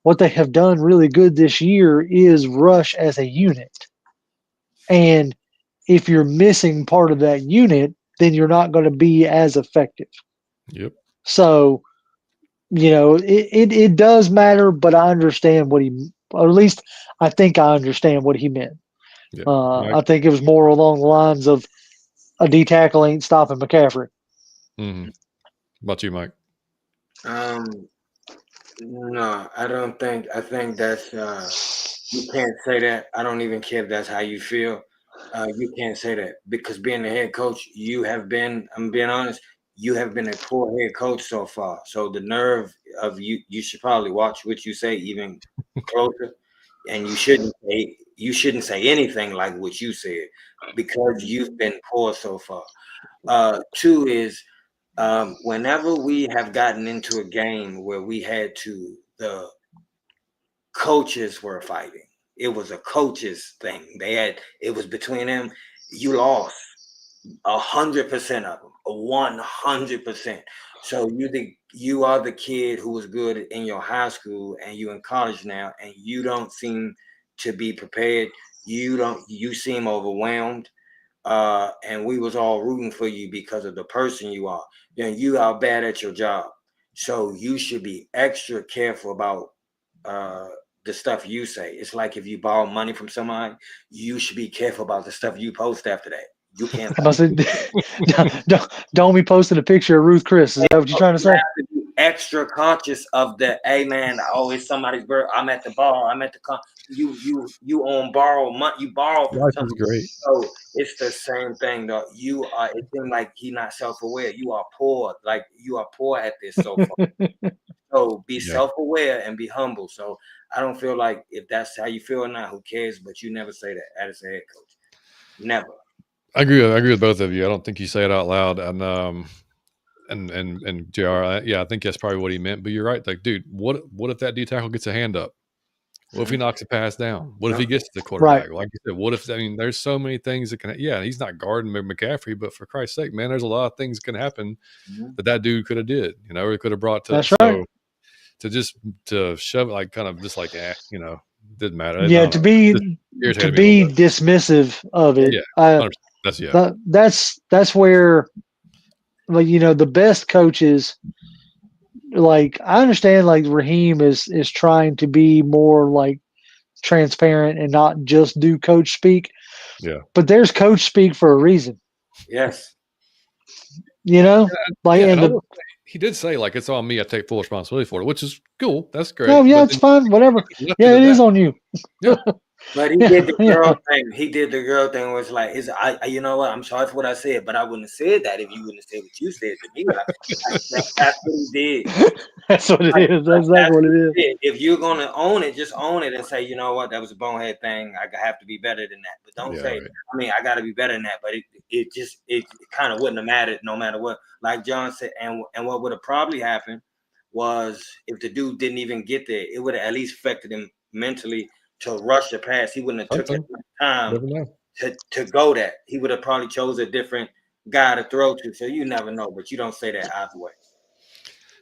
what they have done really good this year is rush as a unit. And if you're missing part of that unit, then you're not going to be as effective. Yep. So, it does matter, but I understand or at least I think I understand what he meant. Yeah. I think it was more along the lines of a D tackle ain't stopping McCaffrey. Mm-hmm. About you, Mike? No, I don't think. I think that's you can't say that. I don't even care if that's how you feel. You can't say that because being a head coach, you have been. I'm being honest. You have been a poor head coach so far. So the nerve of you. You should probably watch what you say even closer, and you shouldn't say anything like what you said because you've been poor so far. Two is whenever we have gotten into a game where the coaches were fighting. It was a coaches thing. It was between them. You lost 100% of them, 100%. So you are the kid who was good in your high school and you in college now, and you don't seem to be prepared. You seem overwhelmed. And we was all rooting for you because of the person you are. Then you are bad at your job. So you should be extra careful about the stuff you say. It's like if you borrow money from somebody, you should be careful about the stuff you post after that. You can't. I must don't be posting a picture of Ruth Chris. Is that what you're trying to You say? have to be extra conscious of the, hey man, always somebody's birth. I'm at the bar. I'm at the you on borrow money. You borrow from Life is somebody. great. So it's the same thing though. It seems like he not self-aware. You are poor. Like you are poor at this so far. So be Yeah. self-aware and be humble. So I don't feel like if that's how you feel or not, who cares? But you never say that as a head coach. Never. I agree with both of you. I don't think you say it out loud. And JR, I think that's probably what he meant. But you're right. Like, dude, what if that D tackle gets a hand up? What if he knocks a pass down? What if he gets to the quarterback? Right. Like you said, what if, there's so many things that can, he's not guarding McCaffrey, but for Christ's sake, man, there's a lot of things that can happen that dude could have did, or he could have brought to That's us. right. So to shove it like kind of just like, didn't matter. Yeah, to be dismissive of it. Yeah, that's where, like, the best coaches, like, I understand, like, Raheem is trying to be more like transparent and not just do coach speak. Yeah. But there's coach speak for a reason. Yes. He did say, like, it's on me. I take full responsibility for it, which is cool. That's great. Oh, yeah, it's fine. Whatever. Yeah, it is on you. Yeah. But he did the girl thing. He did the girl thing where it's like, you know what? I'm sorry for what I said, but I wouldn't have said that if you wouldn't have said what you said to me. That's what he did. That's what it is. That's exactly what it is. If you're going to own it, just own it and say, you know what? That was a bonehead thing. I have to be better than that. But don't say, right. I got to be better than that. But it kind of wouldn't have mattered no matter what. Like John said, and what would have probably happened was if the dude didn't even get there, it would have at least affected him mentally to rush the pass. He wouldn't have took time to go that. He would have probably chose a different guy to throw to. So you never know, but you don't say that either way.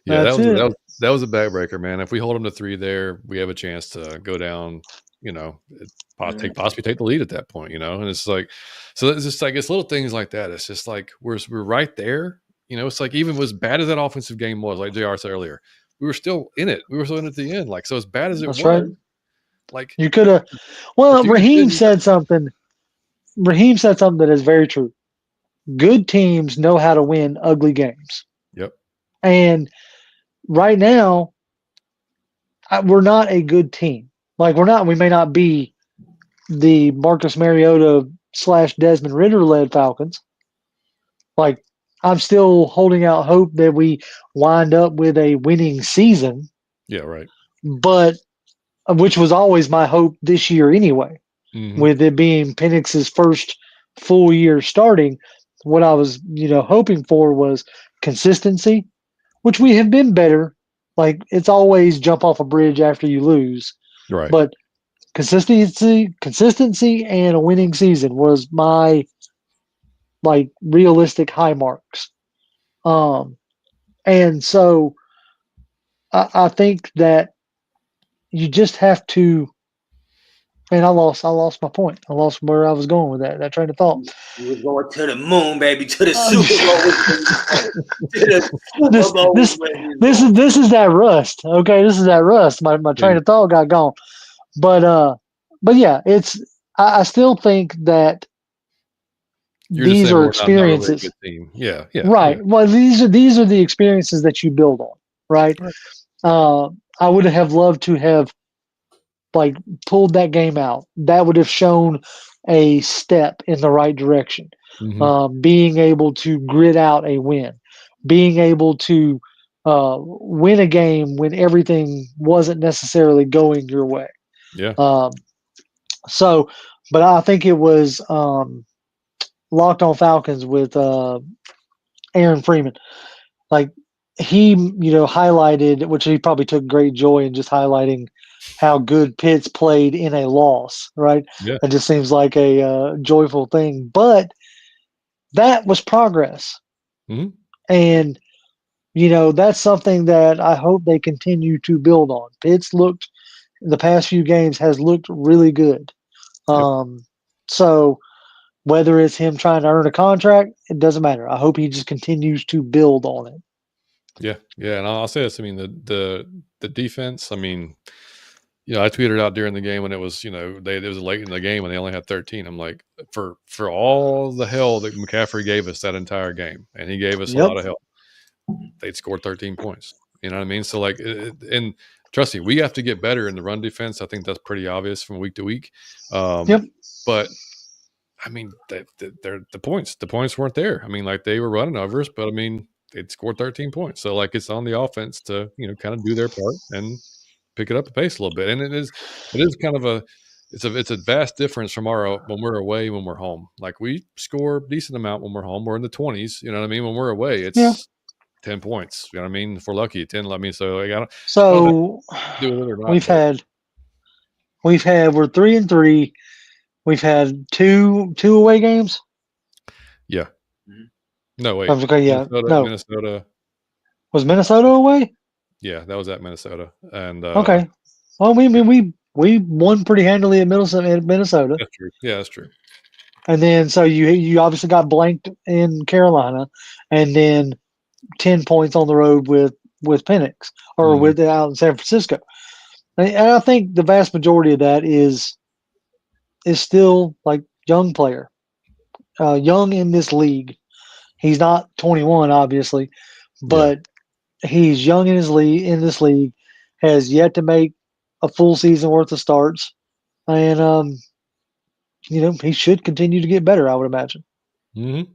Yeah, that was a backbreaker, man. If we hold them to 3 there, we have a chance to go down, possibly take the lead at that point, and it's like, so it's just like, it's little things like that. It's just like, we're right there. It's like, even as bad as that offensive game was, like JR said earlier, we were still in it. We were still in it at the end. Like, so as bad as it was, right. Like, you could have, well, Raheem said something that is very true. good teams know how to win ugly games. Yep. And right now, we're not a good team. Like we may not be the Marcus Mariota / Desmond Ritter led Falcons. Like I'm still holding out hope that we wind up with a winning season, Yeah. Right. but which was always my hope this year anyway. Mm-hmm. With it being Penix's first full year starting, what I was hoping for was consistency, which we have been better. Like it's always jump off a bridge after you lose, Right. but consistency, and a winning season was my like realistic high marks. And so I think that you just have to. And I lost my point. I lost where I was going with that train of thought. You were going to the moon, baby, to the Super Bowl. This is that rust. Okay, this is that rust. My train of thought got gone. But yeah, I still think that these are experiences. Not really a good team. Yeah, yeah. Right. Yeah. Well, these are the experiences that you build on, right? I would have loved to have like pulled that game out. That would have shown a step in the right direction. Mm-hmm. Being able to grit out a win, being able to win a game when everything wasn't necessarily going your way. Yeah. So, but I think it was Locked on Falcons with Aaron Freeman. Like he, highlighted, which he probably took great joy in just highlighting how good Pitts played in a loss, right? Yeah. It just seems like a joyful thing. But that was progress. Mm-hmm. And, that's something that I hope they continue to build on. Pitts the past few games has looked really good. Yep. So whether it's him trying to earn a contract, it doesn't matter. I hope he just continues to build on it. Yeah, yeah, and I'll say this. I mean, the defense. I mean, I tweeted out during the game when it was, it was late in the game and they only had 13. I'm like, for all the hell that McCaffrey gave us that entire game, and he gave us a lot of help, they'd scored 13 points. You know what I mean? So like, and trust me, we have to get better in the run defense. I think that's pretty obvious from week to week. But I mean, the points weren't there. I mean, like they were running over us, but I mean, they'd scored 13 points. So like, it's on the offense to kind of do their part and pick it up the pace a little bit. And it is kind of it's a vast difference from when we're away, when we're home. Like we score a decent amount when we're home. We're in the 20s. You know what I mean? When we're away, it's 10 points. You know what I mean? If we're lucky, 10. I mean, so like, I don't do it or not, we're 3-3. We've had two away games. Yeah. No, wait. Okay, yeah. Minnesota. Was Minnesota away? Yeah, that was at Minnesota. And okay. Well, we won pretty handily at Minnesota. That's true. Yeah, that's true. And then so you obviously got blanked in Carolina, and then 10 points on the road with Penix or with out in San Francisco. And I think the vast majority of that is still like young player, young in this league. He's not 21, obviously, but he's young in this league, has yet to make a full season worth of starts, and he should continue to get better, I would imagine. Mm-hmm.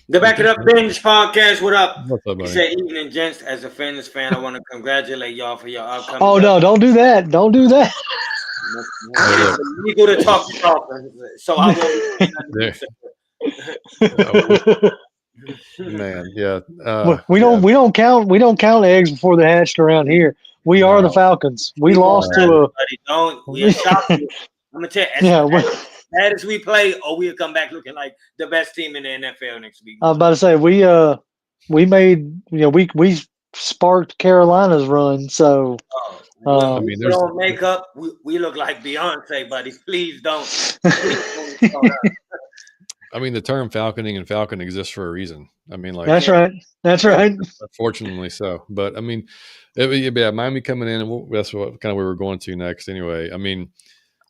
The Back It Up Binge podcast. What up? What's up, buddy? He said, evening, gents. As a Fitness fan, I want to congratulate y'all for your upcoming. Oh no! Don't do that! Don't do that! You go to talk to Dolphins, so I won't. Man, yeah. We don't count eggs before they're hatched around here. We are the Falcons. We lost to a. We shocked you. I'm gonna tell you. As bad as we play, or we'll come back looking like the best team in the NFL next week. I was about to say we made we sparked Carolina's run, so. I mean, we don't make up. We look like Beyonce, buddy. Please don't. I mean, the term falconing and falcon exists for a reason. I mean, like that's right. Fortunately so. But I mean, Miami coming in, and that's what kind of we were going to next. Anyway, I mean,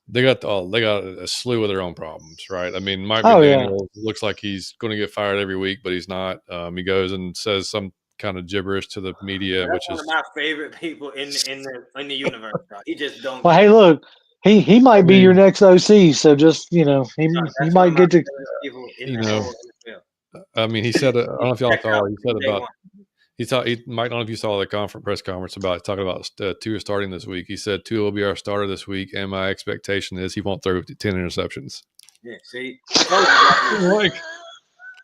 they got a slew of their own problems, right? I mean, Mike Oh yeah. McDaniel looks like he's going to get fired every week, but he's not. He goes and says some kind of gibberish to the media, That's which one is of my favorite people in the universe. Dog. He just don't. Well, hey, look, he might I be your mean, next OC, so just he That's one might of my get to. favorite people in you the know, whole NFL. I mean, he said, I don't know if y'all Check out saw, he said from day about one. Mike, I don't know if you saw the press conference about talking about Tua starting this week. He said Tua will be our starter this week, and my expectation is he won't throw 10 interceptions. Yeah, see, I told you, Like,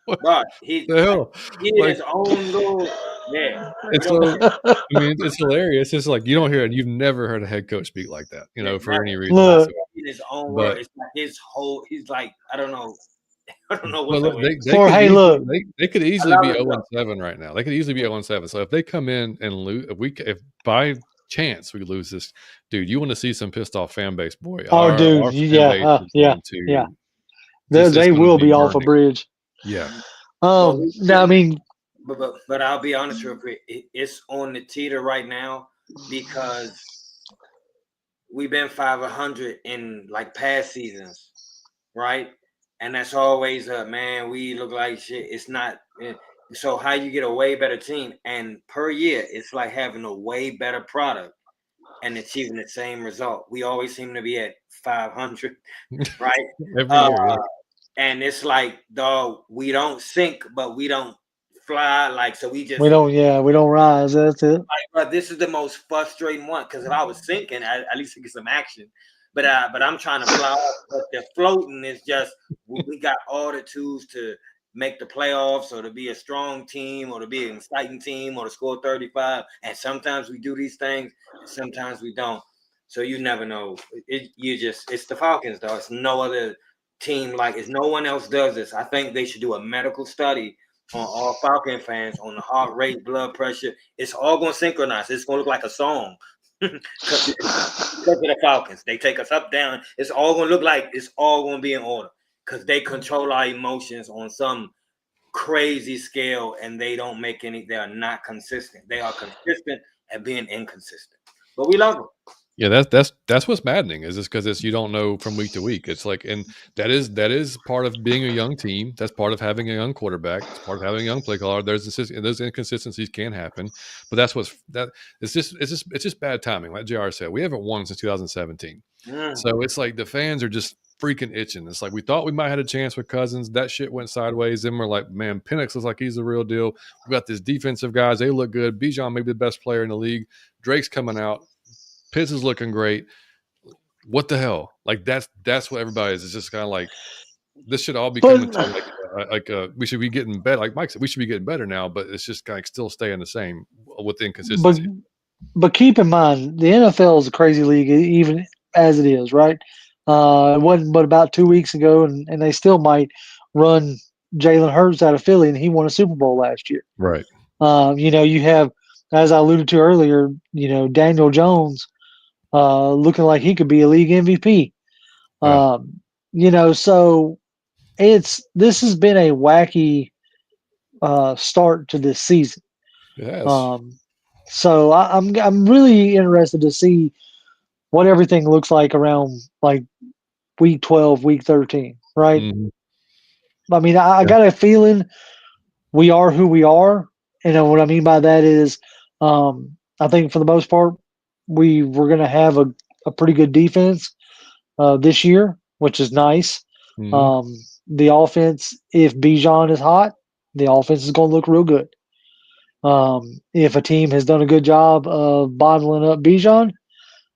what but he the hell? in Like, his own little. Yeah, we it's don't. so. I mean, it's hilarious. It's like you don't hear it. You've never heard a head coach speak like that, Yeah, for any reason Look, whatsoever. in his own But world. It's like his whole. He's like I don't know. I don't know Well, what's up look, with him. they for could hey, easily look, they could I easily love be him 0-7 right now. They could easily be 0-7. So if they come in and lose, if by chance we lose this, dude, you want to see some pissed off fan base, boy. oh, dude, Our fan base is yeah, going yeah. to it's They going to will be be off a burning. bridge. Yeah, Well, we I mean, but I'll be honest real quick. It's on the teeter right now because we've been 500 in like past seasons, right? And that's always man, we look like shit. It's not. So how you get a way better team, and per year, it's like having a way better product and achieving the same result. We always seem to be at 500, right? every year. Yeah. And it's like, dog, we don't sink, but we don't fly. Like, so we just we don't rise. That's it. like, bro, this is the most frustrating one because if I was sinking, at least we get some action. But I'm trying to fly off. But the floating is just we got all the tools to make the playoffs or to be a strong team or to be an exciting team or to score 35. And sometimes we do these things, and sometimes we don't. So you never know. It's the Falcons though. It's no other team like it's no one else does this. I think they should do a medical study on all Falcon fans on the heart rate, blood pressure. It's all going to synchronize. It's going to look like a song. Because of the Falcons. They take us up, down. It's all going to look like it's all going to be in order because they control our emotions on some crazy scale and they don't make any, they are not consistent. They are consistent at being inconsistent. But we love them. Yeah, that's what's maddening is just because it's you don't know from week to week. It's like, and that is part of being a young team. That's part of having a young quarterback. It's part of having a young play caller. Those inconsistencies can happen, but it's just bad timing. Like JR said, we haven't won since 2017, so it's like the fans are just freaking itching. It's like we thought we might have had a chance with Cousins. That shit went sideways. Then we're like, man, Penix looks like he's the real deal. We got this defensive guys. They look good. Bijan may be the best player in the league. Drake's coming out. Pitts is looking great. What the hell? Like that's what everybody is. It's just kind of like this should all be coming to we should be getting better. Like Mike said, we should be getting better now, but it's just kind of still staying the same with the inconsistency. But keep in mind, the NFL is a crazy league, even as it is, right? It wasn't but about 2 weeks ago, and they still might run Jalen Hurts out of Philly, and he won a Super Bowl last year. Right. You have, as I alluded to earlier, Daniel Jones looking like he could be a league MVP. Yeah. So this has been a wacky start to this season. It has. So I'm really interested to see what everything looks like around like week 12, week 13, right? Mm-hmm. I mean, I got a feeling we are who we are, and what I mean by that is, I think for the most part, we're going to have a pretty good defense this year, which is nice. Mm-hmm. The offense, if Bijan is hot, the offense is going to look real good. If a team has done a good job of bottling up Bijan,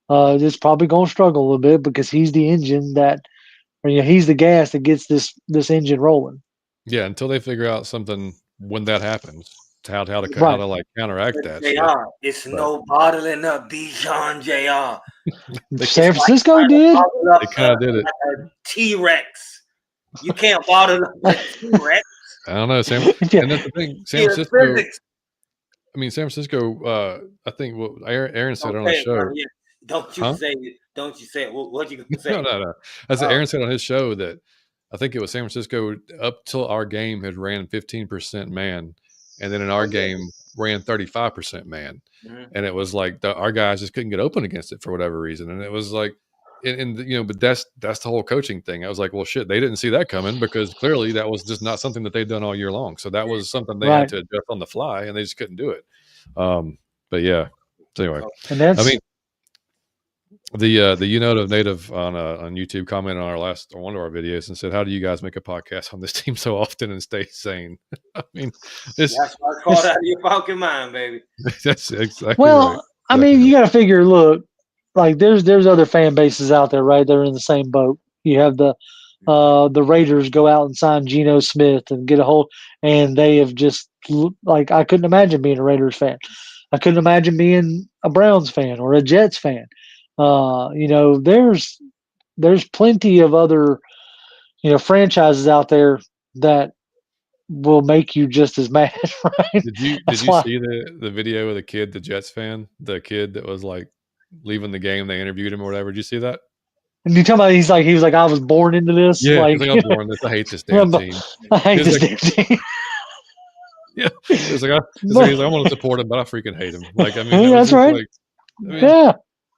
it's probably going to struggle a little bit because he's the engine he's the gas that gets this engine rolling. Yeah, until they figure out something when that happens, how to like counteract that. JR, it's no bottling up Bijan, JR. San Francisco did. They kind of did it. Like a T-Rex. You can't bottle up a T-Rex. I don't know, Sam. And that's the thing, San Francisco. I mean, San Francisco. I think what Aaron said on his show. Don't you say it. What you gonna say? No. As Aaron said on his show that I think it was San Francisco up till our game had ran 15% man, and then in our game ran 35% man, and it was like our guys just couldn't get open against it for whatever reason, and it was like, but that's the whole coaching thing. I was like, well, shit, they didn't see that coming because clearly that was just not something that they've done all year long. So that was something they had Right. to adjust on the fly, and they just couldn't do it. But yeah. So anyway, And that's I mean, the native on YouTube commented on one of our videos and said, "How do you guys make a podcast on this team so often and stay sane?" I mean, that's why it's called out of your fucking mind, baby. That's exactly well, right. I mean, you got to figure. Look, like there's other fan bases out there, right? They're in the same boat. You have the Raiders go out and sign Geno Smith and get a hold, and they have just like I couldn't imagine being a Raiders fan. I couldn't imagine being a Browns fan or a Jets fan. There's plenty of other franchises out there that will make you just as mad, right? Did you see the video of the Jets fan, the kid that was like leaving the game? They interviewed him or whatever. Did you see that? And you tell me he was like, I was born into this. Yeah, like, he's like, I'm born this. I hate this damn team. I hate this damn team. Yeah, he's like, I want to support him, but I freaking hate him. Like, I mean, that's right. Like, yeah.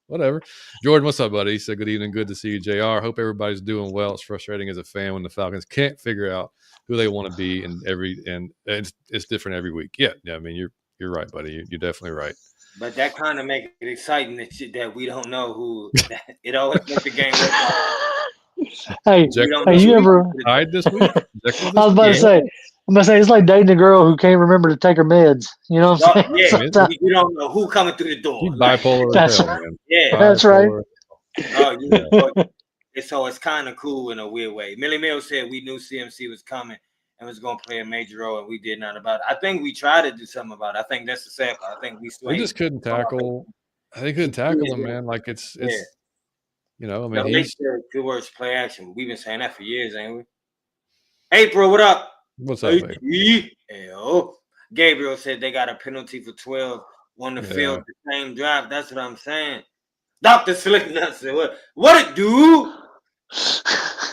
Whatever. Jordan, what's up, buddy? He said, good evening. Good to see you, JR. Hope everybody's doing well. It's frustrating as a fan when the Falcons can't figure out who they want to be and it's different every week. Yeah. I mean, you're right, buddy. You're definitely right. But that kind of makes it exciting that we don't know who. It always makes the game work. Hey, you ever hide this week? I was about to say. I'm gonna say it's like dating a girl who can't remember to take her meds. You know what I'm saying? Yeah, you don't know who coming through the door. Bipolar. That's hell, man. Yeah, that's right. Oh, yeah. So it's kind of cool in a weird way. Millie Mills said we knew CMC was coming and was going to play a major role, and we did not about it. I think we tried to do something about it. I think that's the sad part. I think we just couldn't tackle. They couldn't tackle him, man. Like it's. I mean, he's good words play action. We've been saying that for years, ain't we? April, what up? What's up, baby? Gabriel said they got a penalty for 12 on the field the same drive. That's what I'm saying. Dr. Slicknut said, what it do?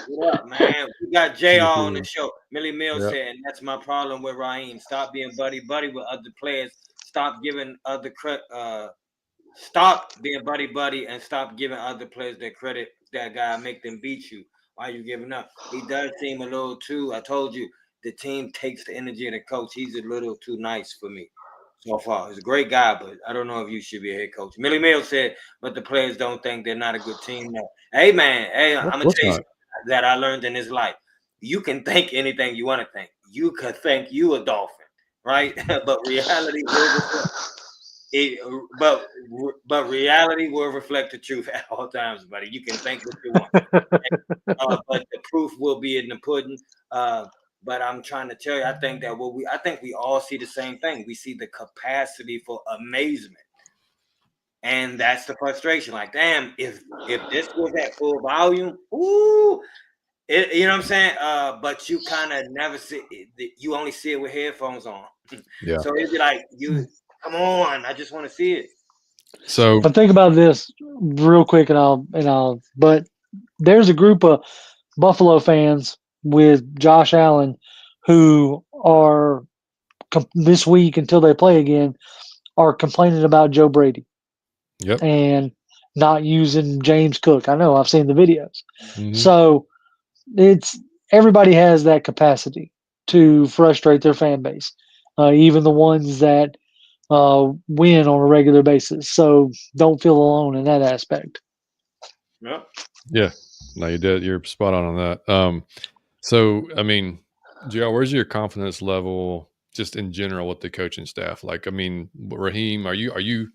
What up, man? We got JR on the show. Millie Mills said, and that's my problem with Raheem. Stop being buddy-buddy with other players. Stop giving other stop being buddy-buddy and stop giving other players their credit. That guy make them beat you. Why are you giving up? He does seem a little too, I told you, the team takes the energy of the coach. He's a little too nice for me so far. He's a great guy, but I don't know if you should be a head coach. Millie Mills said, but the players don't think they're not a good team now. Hey, man, I'm going to tell you something that I learned in this life. You can think anything you want to think. You could think you a Dolphin, right? But reality reality will reflect the truth at all times, buddy. You can think what you want. But the proof will be in the pudding. But I'm trying to tell you, I think we all see the same thing. We see the capacity for amazement. And that's the frustration. Like, damn, if this was at full volume, you know what I'm saying? But you kind of never see it. You only see it with headphones on. Yeah. So it'd be like, come on, I just want to see it. So, but think about this real quick, but there's a group of Buffalo fans with Josh Allen who are this week until they play again are complaining about Joe Brady and not using James Cook. I know, I've seen the videos. Mm-hmm. So everybody has that capacity to frustrate their fan base, even the ones that win on a regular basis. So don't feel alone in that aspect. Yeah. No, you did. You're spot on that. So, I mean, JR, where's your confidence level just in general with the coaching staff? Like, I mean, Raheem, are you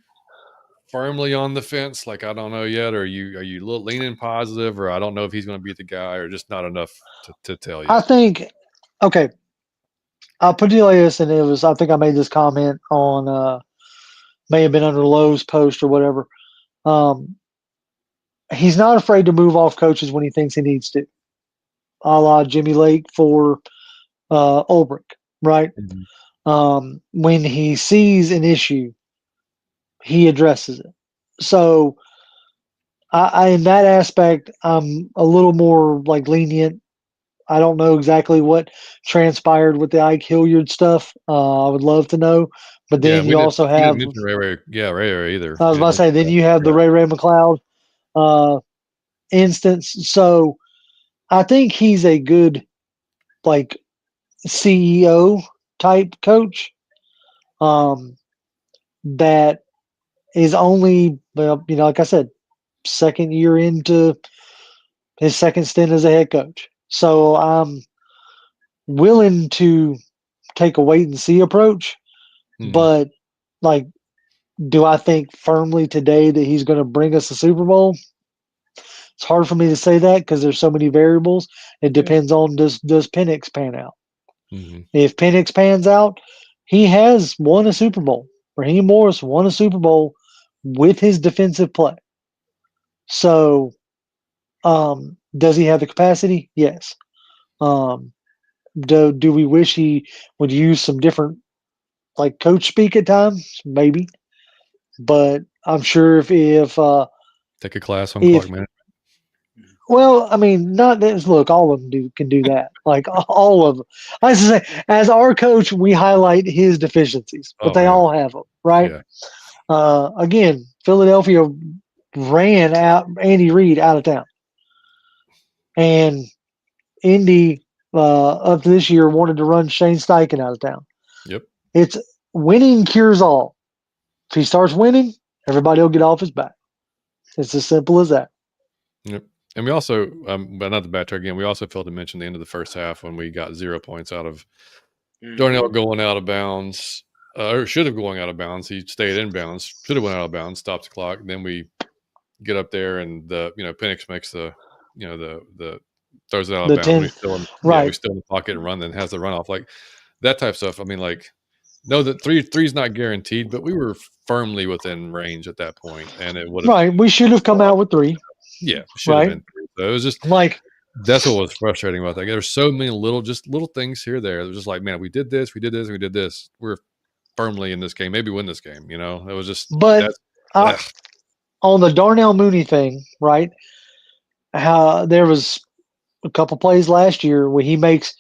firmly on the fence? Like, I don't know yet. Or are you a little leaning positive, or I don't know if he's going to be the guy, or just not enough to tell you? I think, okay, I'll put it like this, and I think I made this comment on, may have been under Lowe's post or whatever. He's not afraid to move off coaches when he thinks he needs to, a la Jimmy Lake for Ulbrich, right? Mm-hmm. When he sees an issue, he addresses it. So I in that aspect, I'm a little more like lenient. I don't know exactly what transpired with the Ike Hilliard stuff. I would love to know. But then you also have Ray Ray either. I was about to say, then you have the Ray McLeod instance. So I think he's a good like CEO type coach. That is only, well, like I said, second year into his second stint as a head coach. So I'm willing to take a wait and see approach. But like, do I think firmly today that he's going to bring us a Super Bowl? It's hard for me to say that because there's so many variables. It depends on does Penix pan out. If Penix pans out, he has won a Super Bowl. Raheem Morris won a Super Bowl with his defensive play. So, does he have the capacity? Yes. Do we wish he would use some different like coach speak at times? Maybe. But I'm sure if take a class on clock management. Well, I mean, not that. Look, all of them can do that. Like all of them. I say, as our coach, we highlight his deficiencies, but they all have them, right? Yeah. Again, Philadelphia ran out Andy Reid out of town, and Indy up to this year wanted to run Shane Steichen out of town. Yep. It's winning cures all. If he starts winning, everybody will get off his back. It's as simple as that. Yep. And we also, but not the backtrack again, we also failed to mention the end of the first half when we got 0 points out of Darnell going out of bounds, or should have going out of bounds. He stayed in bounds, should have went out of bounds, stopped the clock. Then we get up there and Penix makes the throws it out of bounds. We still in the pocket and run, then has the runoff. Like that type of stuff. I mean, like, no, that three's not guaranteed, but we were firmly within range at that point, and it would have right. We should have come out with 3. Yeah, should have been 3. So it was just like that's what was frustrating about that. There's so many little things here there. It was just like, man, we did this, we did this, and we did this. We're firmly in this game. Maybe win this game. It was just. But on the Darnell Mooney thing, right? How there was a couple plays last year where he makes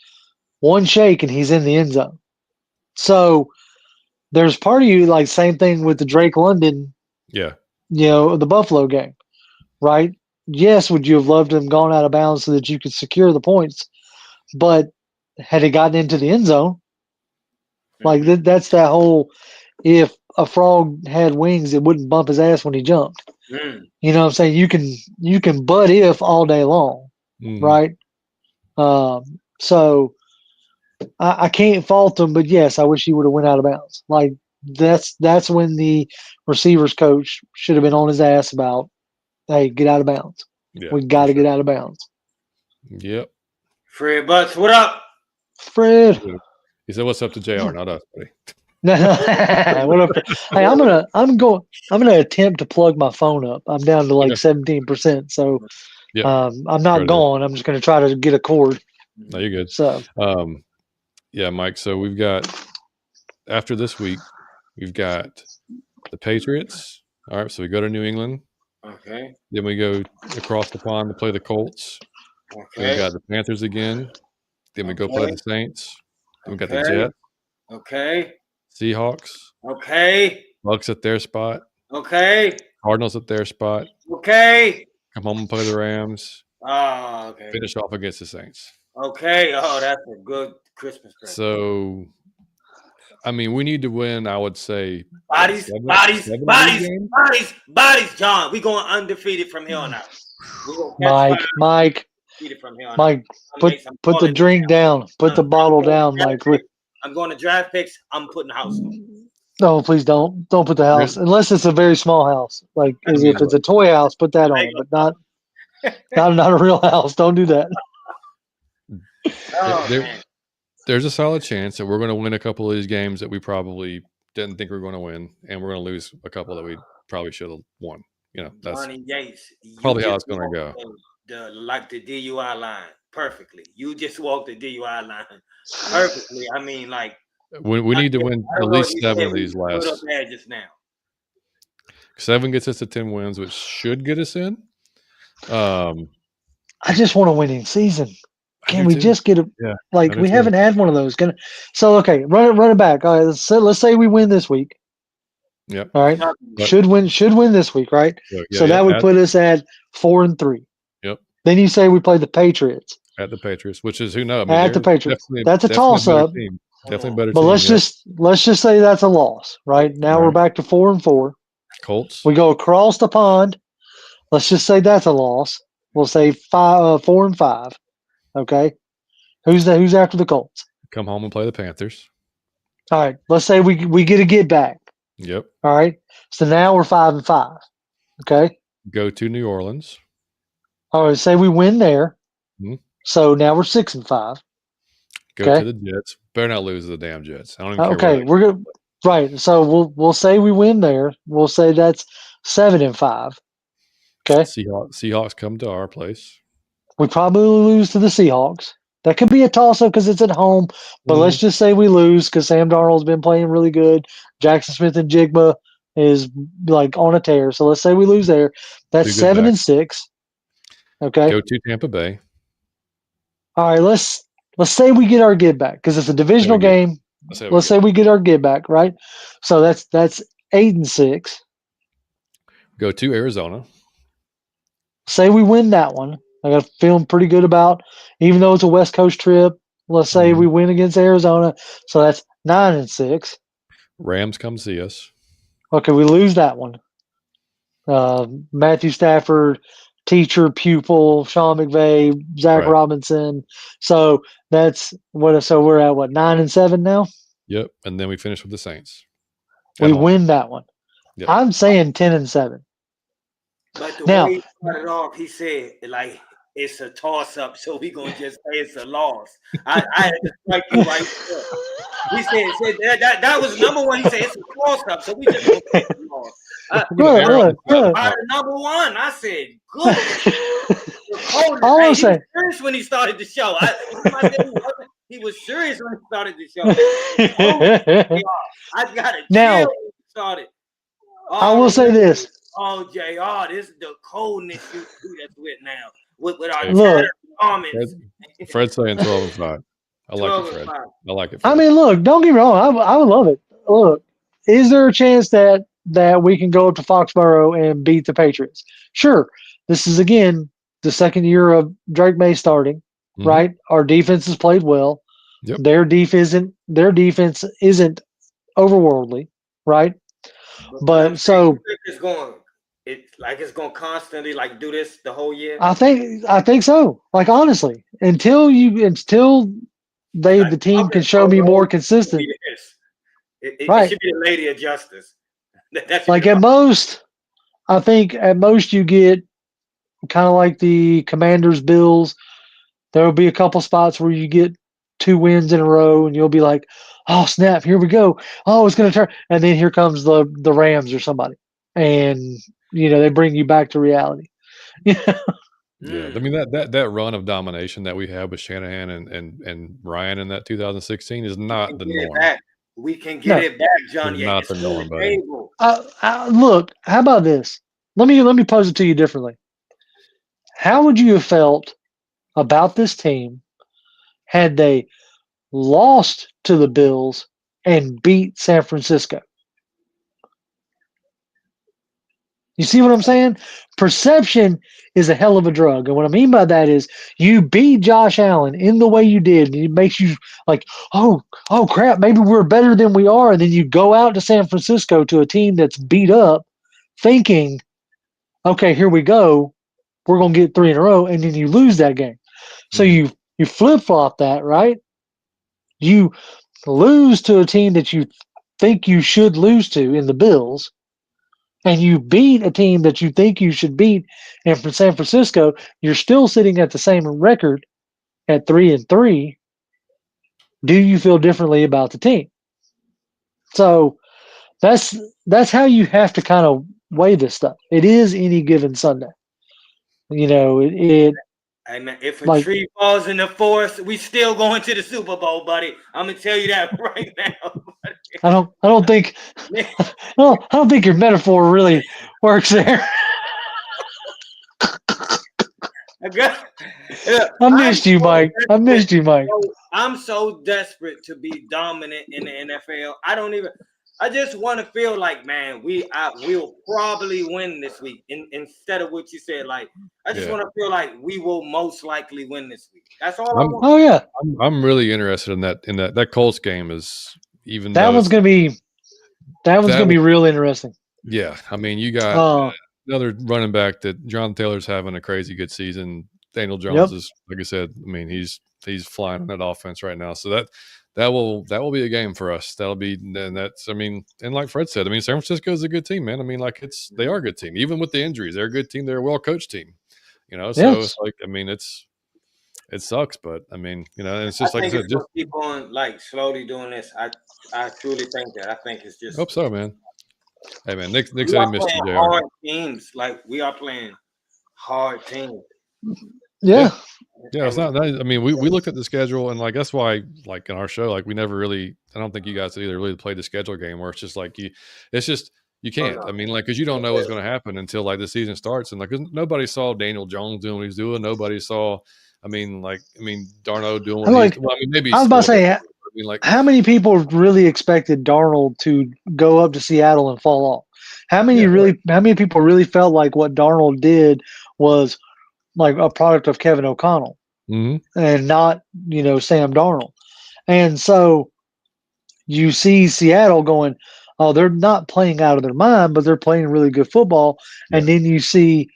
one shake and he's in the end zone. So there's part of you like same thing with the Drake London. Yeah. The Buffalo game, right? Yes, would you have loved him gone out of bounds so that you could secure the points? But had he gotten into the end zone, like that's that whole if a frog had wings, it wouldn't bump his ass when he jumped. You know what I'm saying? You can but if all day long, right? So I can't fault him, but yes, I wish he would have went out of bounds. Like that's when the receivers coach should have been on his ass about, hey, get out of bounds. Yeah, we got to get out of bounds. Yep. Fred Butts, what up? Fred. He said, "What's up to JR?" Not us, buddy. What up? Hey, I'm gonna attempt to plug my phone up. I'm down to like 17%, so I'm not going. I'm just gonna try to get a cord. No, you're good. So, yeah, Mike. So we've got after this week, we've got the Patriots. All right, so we go to New England. Okay. Then we go across the pond to play the Colts. Okay. Then we got the Panthers again. Then we go play the Saints. Then we got the Jets. Okay. Seahawks. Okay. Bucks at their spot. Okay. Cardinals at their spot. Okay. Come home and play the Rams. Oh, okay. Finish off against the Saints. Okay. Oh, that's a good Christmas present. So, I mean, we need to win, I would say. Bodies, John. We going undefeated from here on out. Mike, put the drink down. Put the bottle down, Mike. I'm going to draft picks. I'm putting the house on. No, please don't. Don't put the house. Unless it's a very small house. Like if it's a toy house, put that on. But not a real house. Don't do that. There's a solid chance that we're going to win a couple of these games that we probably didn't think we were going to win, and we're going to lose a couple that we probably should have won. That's probably how it's going to go. Like the DUI line perfectly. You just walked the DUI line perfectly. I mean, like we need to win at least 7 of these last. Put up there just now. 7 gets us to 10 wins, which should get us in. I just want a winning season. Can we just get a we haven't had one of those? Okay, run it back. All right, let's say we win this week. Yep. All right. Should win this week, right? Yeah, so that would put us at 4-3. Yep. Then you say we play the Patriots at the Patriots, which is who knows. I mean, at the they're Patriots. That's a definitely a better toss-up. team. Definitely a better But team. let's just say that's a loss, right? Now All we're right. back to 4-4. Colts. We go across the pond. Let's just say that's a loss. We'll say 4-5. Okay. Who's after the Colts? Come home and play the Panthers. All right. Let's say we get back. Yep. All right. So now we're 5-5. Okay. Go to New Orleans. All right. Say we win there. Mhm. So now we're 6-5. Go Okay. to the Jets. Better not lose to the damn Jets. I don't even care. Okay. We're good. Right. So we'll say we win there. We'll say that's 7-5. Okay. Seahawks come to our place. We probably lose to the Seahawks. That could be a toss-up because it's at home, but let's just say we lose because Sam Darnold's been playing really good. Jackson Smith and Jigba is like on a tear. So let's say we lose there. That's 7-6. Okay. Go to Tampa Bay. All right. Let's say we get our get back because it's a divisional game. Let's say we get our get back, right? So that's 8-6. Go to Arizona. Say we win that one. I got feeling pretty good about, even though it's a West Coast trip. Let's say we win against Arizona, so that's 9-6. Rams come see us. Okay, we lose that one. Matthew Stafford, teacher, pupil, Sean McVay, Zach Robinson. So that's what. So we're at what 9-7 now. Yep, and then we finish with the Saints. We win that one. Yep. I'm saying 10-7. But the way he started off, he said like it's a toss-up, so we gonna just say it's a loss. I had to strike you right there. He said that was number one. He said it's a toss-up, so we just gonna say it's a loss. By the number one, I said, good. All I'm he saying, was serious when he started the show. He was serious when he started the show. I got a chill when he started. I will say this. Oh, JR, this is the coldness you do that's with now. With our comments. Fred's saying 12-5. I like it, Fred. I like it, Fred. I mean, look, don't get me wrong. I would love it. Look, is there a chance that we can go up to Foxborough and beat the Patriots? Sure. This is, again, the second year of Drake May starting, right? Our defense has played well. Yep. Their defense isn't overworldly, right? But so it's going to constantly like do this the whole year. I think so. Like honestly, until the team can show me more consistent. It right. should be the Lady of Justice. Like at most, I think at most you get kind of like the Commanders Bills. There will be a couple spots where you get 2 wins in a row, and you'll be like, "Oh snap! Here we go! Oh, it's going to turn!" And then here comes the Rams or somebody, and they bring you back to reality. Yeah, I mean that run of domination that we had with Shanahan and Ryan in that 2016 is not the norm. We can get it back, Johnny. Not the norm, buddy. Look, how about this? Let me pose it to you differently. How would you have felt about this team had they lost to the Bills and beat San Francisco? You see what I'm saying? Perception is a hell of a drug. And what I mean by that is you beat Josh Allen in the way you did. And it makes you like, oh crap, maybe we're better than we are. And then you go out to San Francisco to a team that's beat up thinking, okay, here we go. We're going to get 3 in a row. And then you lose that game. So you flip-flop that, right? You lose to a team that you think you should lose to in the Bills. And you beat a team that you think you should beat, and for San Francisco, you're still sitting at the same record at 3-3. Do you feel differently about the team? So that's how you have to kind of weigh this stuff. It is any given Sunday. Hey man, if a tree falls in the forest, we still going to the Super Bowl, buddy. I'm gonna tell you that right now. I don't think I don't think your metaphor really works there. I missed you, Mike. I'm so desperate to be dominant in the NFL. I just want to feel like, man, we'll probably win this week. Instead of what you said, like, I just want to feel like we will most likely win this week. That's all I want. Oh yeah, I'm really interested in that. That Colts game is even that though one's gonna be real interesting. Yeah, I mean, you got another running back that John Taylor's having a crazy good season. Daniel Jones is, like I said, I mean, he's flying on that offense right now. So that will be a game for us. That'll be, and that's, I mean, and like Fred said, I mean, San Francisco is a good team, man. I mean, like they are a good team, even with the injuries. They're a good team. They're a well coached team. You know, so it's like, I mean, it sucks, but I mean, you know, it's just I like think I said, just keep on like slowly doing this. I truly think that. I think it's just. Hope so, man. Hey, man, Nick we said are he missed you, playing JR. hard teams. Like we are playing hard teams. Yeah. Yeah, it's not. I mean, we looked at the schedule, and like that's why, like in our show, like we never really. I don't think you guys either really played the schedule game where it's just like you can't. I mean, like because you don't know what's going to happen until like the season starts, and like 'cause nobody saw Daniel Jones doing what he's doing. Nobody saw. I mean, Darno doing what he's. Well, I mean, maybe I was about to say. I mean, like how many people really expected Darnold to go up to Seattle and fall off? How many people really felt like what Darnold did was like a product of Kevin O'Connell and not, Sam Darnold? And so you see Seattle going, oh, they're not playing out of their mind, but they're playing really good football. Yeah. And then you see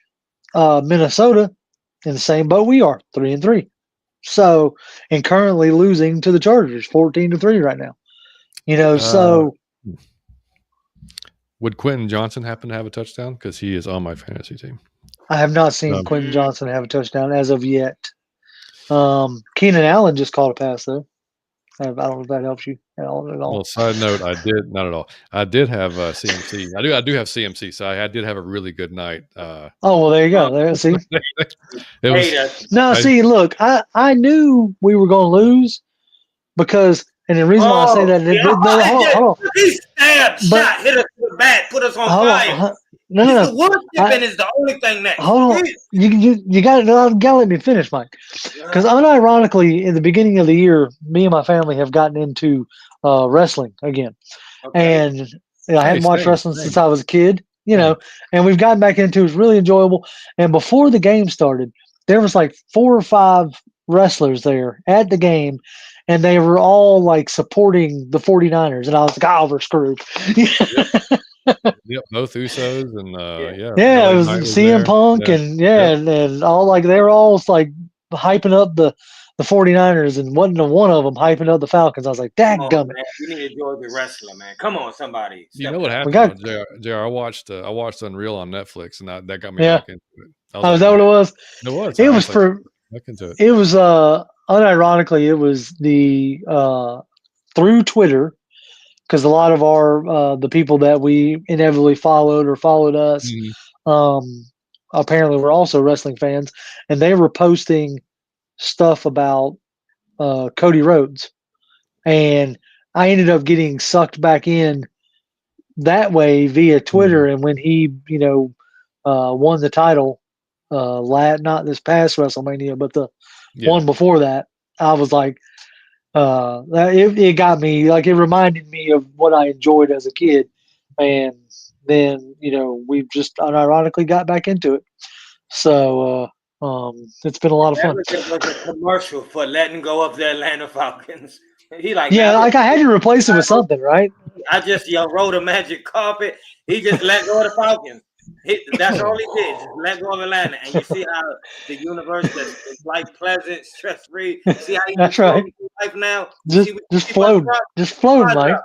Minnesota in the same boat we are, 3-3. So, and currently losing to the Chargers, 14-3 right now. So would Quentin Johnson happen to have a touchdown? Because he is on my fantasy team. I have not seen Quentin Johnson have a touchdown as of yet. Keenan Allen just caught a pass though. I don't know if that helps you at all. Well, side note, I did not at all. I did have CMC. I do have CMC, so I did have a really good night. Well, there you go. There, see, it was no. See, look, I knew we were going to lose because, and the reason why I say that, hold on. He stabbed, shot, hit us with the bat, put us on fire. No. The wood chipping is the only thing that. Hold on. You got to let me finish, Mike. Because unironically, in the beginning of the year, me and my family have gotten into wrestling again. Okay. And I hadn't watched wrestling since I was a kid, and we've gotten back into it. It's really enjoyable. And before the game started, there was like 4 or 5 wrestlers there at the game, and they were all like supporting the 49ers. And I was like, oh, we're screwed. Yep, both Usos and it was CM Punk and and all like they were all like hyping up the 49ers and wasn't one of them hyping up the Falcons. I was like, dadgummit. You need to enjoy the wrestling, man. Come on, somebody. You know what happened? JR, I watched Unreal on Netflix, and that got me back into it. Is that what it was? It was. It was back into it. It was unironically, it was the through Twitter. Because a lot of the people that we inevitably followed or followed us, apparently were also wrestling fans, and they were posting stuff about Cody Rhodes, and I ended up getting sucked back in that way via Twitter. And when he, won the title, not this past WrestleMania, but the one before that, I was like. It got me, like it reminded me of what I enjoyed as a kid, and then we've just unironically got back into it. So it's been a lot of fun. That was a commercial for letting go of the Atlanta Falcons. He I had to replace it with something, right? I just rode a magic carpet. He just let go of the Falcons. That's all he did. Just let go of Atlanta, and you see how the universe is like pleasant, stress free. See how that's right. Life now. Just float, Mike.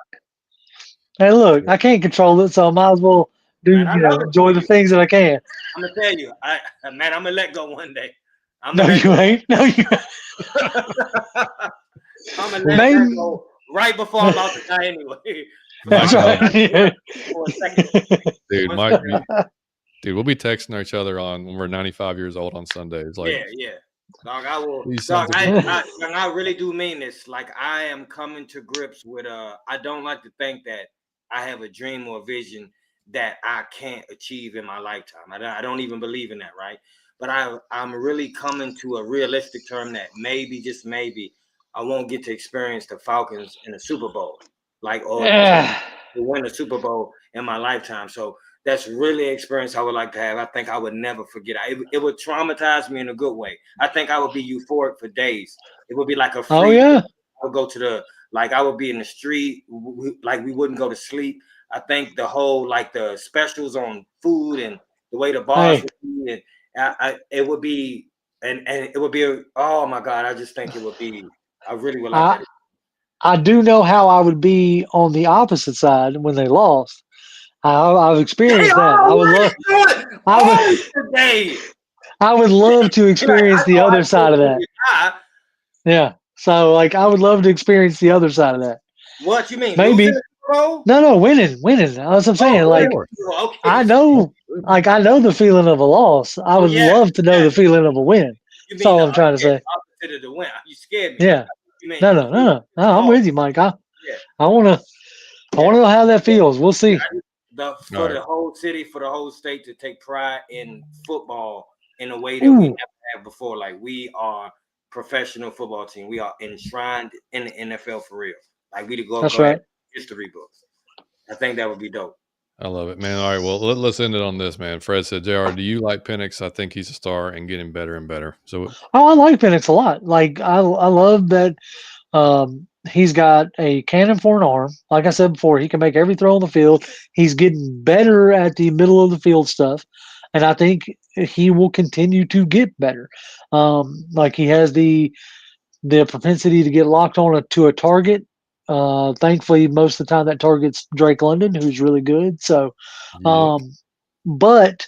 Hey, look, I can't control it, so I might as well enjoy the things that I can. I'm gonna tell you, I'm gonna let go one day. No, you ain't. I'm gonna let go right before I'm about to die anyway. That's right. Dude, Mike, we'll be texting each other when we're 95 years old on Sundays. Like, yeah. Dog, I will. Dog, I really do mean this. Like, I am coming to grips with. I don't like to think that I have a dream or a vision that I can't achieve in my lifetime. I don't even believe in that, right? But I'm really coming to a realistic term that maybe, just maybe, I won't get to experience the Falcons in the Super Bowl. Like, or win a Super Bowl in my lifetime. So that's really an experience I would like to have. I think I would never forget. It would traumatize me in a good way. I think I would be euphoric for days. It would be like a free. Oh yeah. I would go to I would be in the street, like we wouldn't go to sleep. I think the whole the specials on food and the way the bars would be, and it would be, and it would be. Oh my God! I just think it would be. I really would like that. I do know how I would be on the opposite side when they lost. I've experienced that. I would love. I would love to experience the other side of that. Yeah. So I would love to experience the other side of that. What you mean? Maybe. No, winning. That's what I'm saying. Okay. I know, I know the feeling of a loss. I would love to know the feeling of a win. That's all I'm trying to say. Opposite of the win. You scared me. Yeah. No. I'm with you, Mike. I want to know how that feels. We'll see. For the whole city, for the whole state to take pride in football in a way that we never have before. Like, we are professional football team. We are enshrined in the NFL for real. Like, we to go. That's right. History books. I think that would be dope. I love it, man. All right, well, let's end it on this, man. Fred said, "JR, do you like Penix? I think he's a star and getting better and better." So, I like Penix a lot. I love that he's got a cannon for an arm. Like I said before, he can make every throw on the field. He's getting better at the middle of the field stuff, and I think he will continue to get better. He has the propensity to get locked on to a target. Thankfully, most of the time that target's Drake London, who's really good. So, but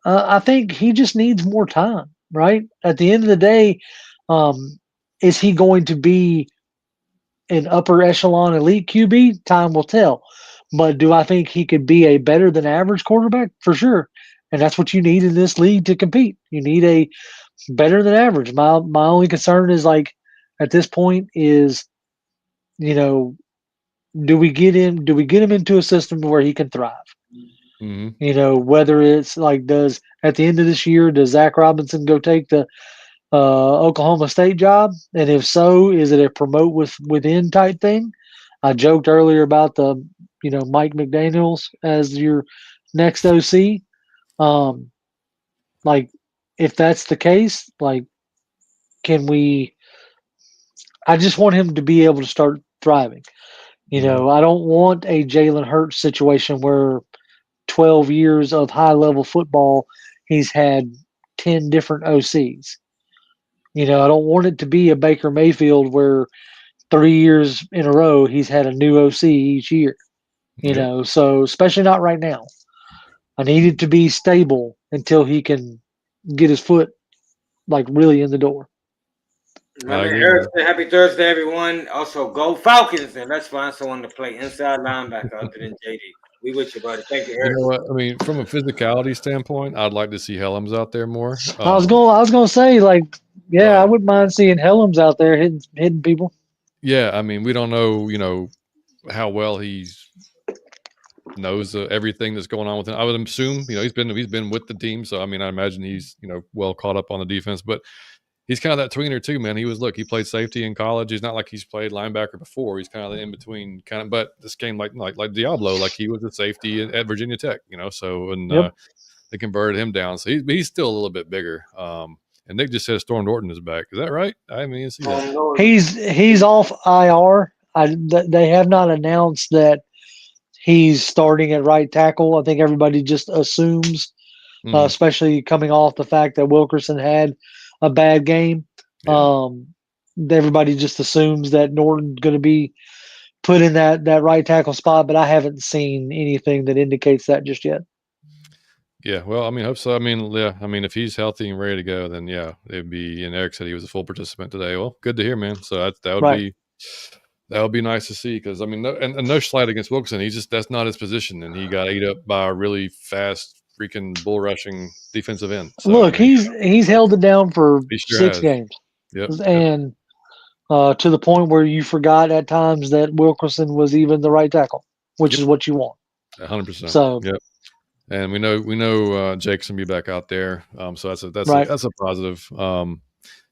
I think he just needs more time, right? At the end of the day, is he going to be an upper echelon elite QB? Time will tell. But do I think he could be a better than average quarterback? For sure. And that's what you need in this league to compete. You need a better than average. My only concern is at this point is, do we get him into a system where he can thrive? Mm-hmm. Whether it's at the end of this year, does Zach Robinson go take the Oklahoma State job? And if so, is it a promote within type thing? I joked earlier about the, Mike McDaniels as your next OC. If that's the case, can we? I just want him to be able to start thriving. I don't want a Jalen Hurts situation where 12 years of high level football, he's had 10 different OCs. I don't want it to be a Baker Mayfield where 3 years in a row he's had a new OC each year. So especially not right now. I need it to be stable until he can get his foot really in the door. Eric said, happy Thursday, everyone. Also, go Falcons, and let's find someone to play inside linebacker other than JD. We with you, buddy. Thank you, Eric. You know what? I mean, from a physicality standpoint, I'd like to see Helms out there more. I was gonna say, I wouldn't mind seeing Helms out there hitting people. Yeah, I mean, we don't know, how well he knows everything that's going on with him. I would assume, he's been with the team, so I mean, I imagine he's well caught up on the defense, but he's kind of that tweener too, man. He played safety in college. He's not like he's played linebacker before. He's kind of the in between kind of. But this game, like Diablo, he was a safety at Virginia Tech, So they converted him down. So he's still a little bit bigger. And Nick just said Storm Norton is back. Is that right? I mean, see that. He's off IR. They have not announced that he's starting at right tackle. I think everybody just assumes, especially coming off the fact that Wilkerson had a bad game. Yeah. Everybody just assumes that Norton's going to be put in that right tackle spot, but I haven't seen anything that indicates that just yet. Yeah, well, I mean, hope so. I mean, if he's healthy and ready to go, then it'd be. And Eric said he was a full participant today. Well, good to hear, man. So that would be nice to see, because I mean, no slight against Wilkerson. That's not his position, and he got ate up by a really fast, freaking bull rushing defensive end. So, look, he's held it down for 6 games, and to the point where you forgot at times that Wilkerson was even the right tackle, which is what you want. 100%. So, and we know Jake's gonna be back out there. So that's a positive.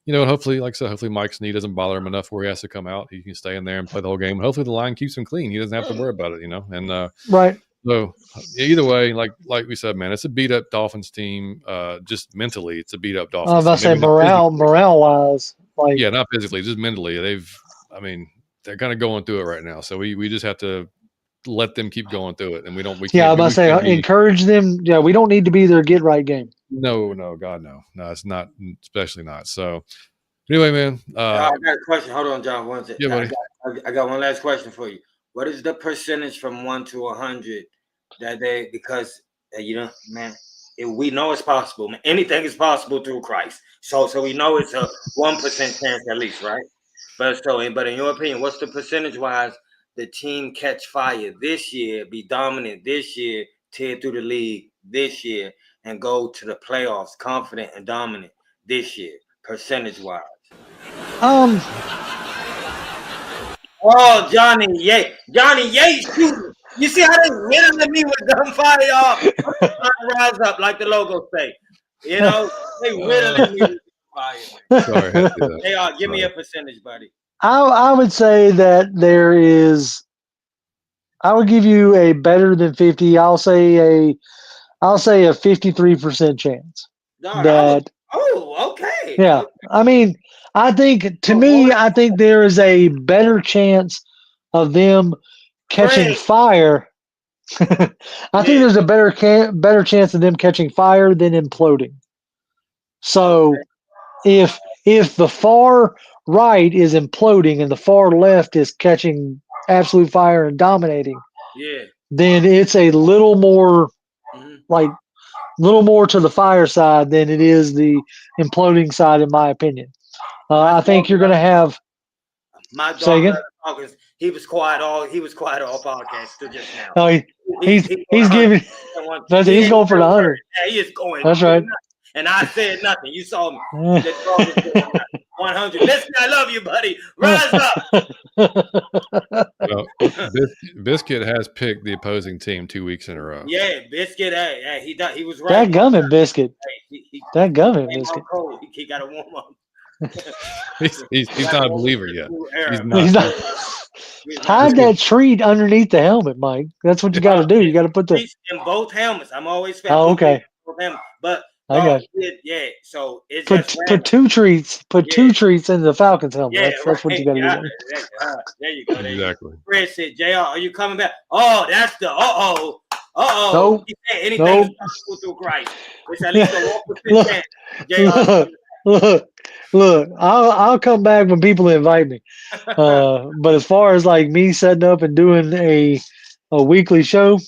hopefully, like I said, hopefully Mike's knee doesn't bother him enough where he has to come out. He can stay in there and play the whole game. And hopefully the line keeps him clean. He doesn't have to worry about it, And Right. so either way, like we said, man, it's a beat up Dolphins team. Just mentally, it's a beat up Dolphins. I was about to say morale wise, like not physically, just mentally. They're kind of going through it right now. So we just have to let them keep going through it, and we can't. I was about to say encourage them. Yeah, we don't need to be their get right game. No, God, no, it's not, especially not. So anyway, man, I got a question. Hold on, John. One second. Yeah, buddy. I got one last question for you. What is the percentage from 1 to 100 that because man, we know it's possible. Man. Anything is possible through Christ. So we know it's a 1% chance at least, right? But in your opinion, what's the percentage wise the team catch fire this year, be dominant this year, tear through the league this year, and go to the playoffs confident and dominant this year, percentage wise? Oh, Johnny Yates shooting. You see how they riddling at me with gunfire, y'all? I'm trying to rise up like the logo say. They riddling me with fire. Sorry, they are. Give me a percentage, buddy. I would say that there is. I would give you a better than 50. I'll say a 53% chance. Okay. Yeah, I mean, I think I think there is a better chance of them catching fire. I think there's a better chance of them catching fire than imploding. So, if the far right is imploding and the far left is catching absolute fire and dominating, then it's a little more little more to the fire side than it is the imploding side, in my opinion. I think you're going to have. My dog, he was quiet all podcast to just now. Oh, he's giving. He's going for the 100. Yeah, he is going. That's right. And I said nothing. You saw me. 100. Listen, I love you, buddy. Rise up. Biscuit has picked the opposing team 2 weeks in a row. Yeah, Biscuit. He was right. That gummit Biscuit. That gummit Biscuit. He got to warm up. he's not a believer yet. He's not. Hide that treat underneath the helmet, Mike. That's what you got to do. You got to put the in both helmets. I'm always okay. But I got yeah. So it's put two treats. Put two treats in the Falcons helmet. Yeah, that's what you got to do. There you go. Exactly. Fred said, "Jr, are you coming back?" Oh, that's the Nope. Anything is possible through Christ. It's at least a 1% Look, I'll come back when people invite me. But as far as like me setting up and doing a weekly show,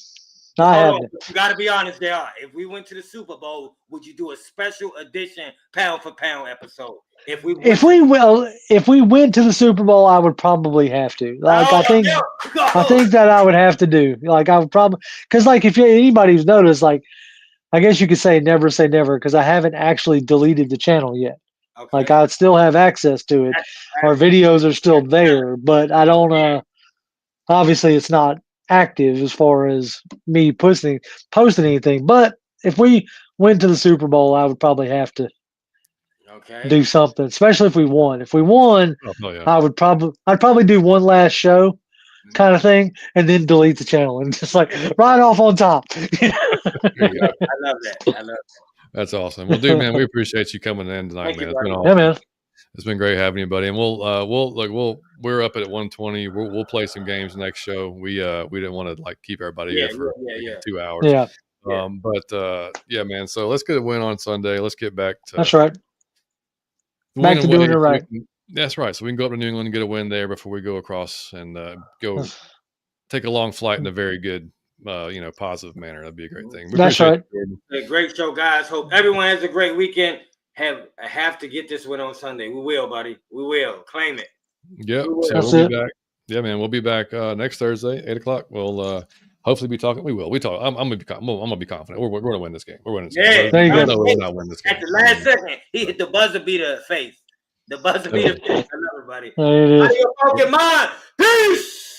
I haven't. You got to be honest, Jr. If we went to the Super Bowl, would you do a special edition pound for pound episode? If we went to the Super Bowl, I would probably have to. Like I think that I would have to do. Like I would probably because like if anybody's noticed, like I guess you could say never because I haven't actually deleted the channel yet. Okay. Like I still have access to it. Our videos are still there, but I don't. Obviously, it's not active as far as me posting anything. But if we went to the Super Bowl, I would probably have to do something, especially if we won. If we won, I'd probably do one last show kind of thing and then delete the channel and just like right off on top. I love that. That's awesome. Well, dude, man, we appreciate you coming in tonight, man. It's been awesome. Yeah, man. It's been great having you, buddy. And we're up at 120. We'll play some games next show. We didn't want to like keep everybody here for 2 hours. Yeah. Yeah, man. So let's get a win on Sunday. Let's get back to that's right. Back to doing it right. That's right. So we can go up to New England and get a win there before we go across and go take a long flight in a very good, positive manner. That'd be a great thing. That's right. A great show, guys. Hope everyone has a great weekend. Have to get this win on Sunday. We will, buddy. We will claim it. Yep. We'll be back. Yeah, man. We'll be back next Thursday, 8:00. We'll hopefully be talking. We will. We talk. I'm gonna be confident. We're gonna win this game. We're winning this game. There you go. We're not winning this game. At the last second, he hit the buzzer beater face. The buzzer beater face. I love everybody. There it is. Out of your fucking mind. Peace.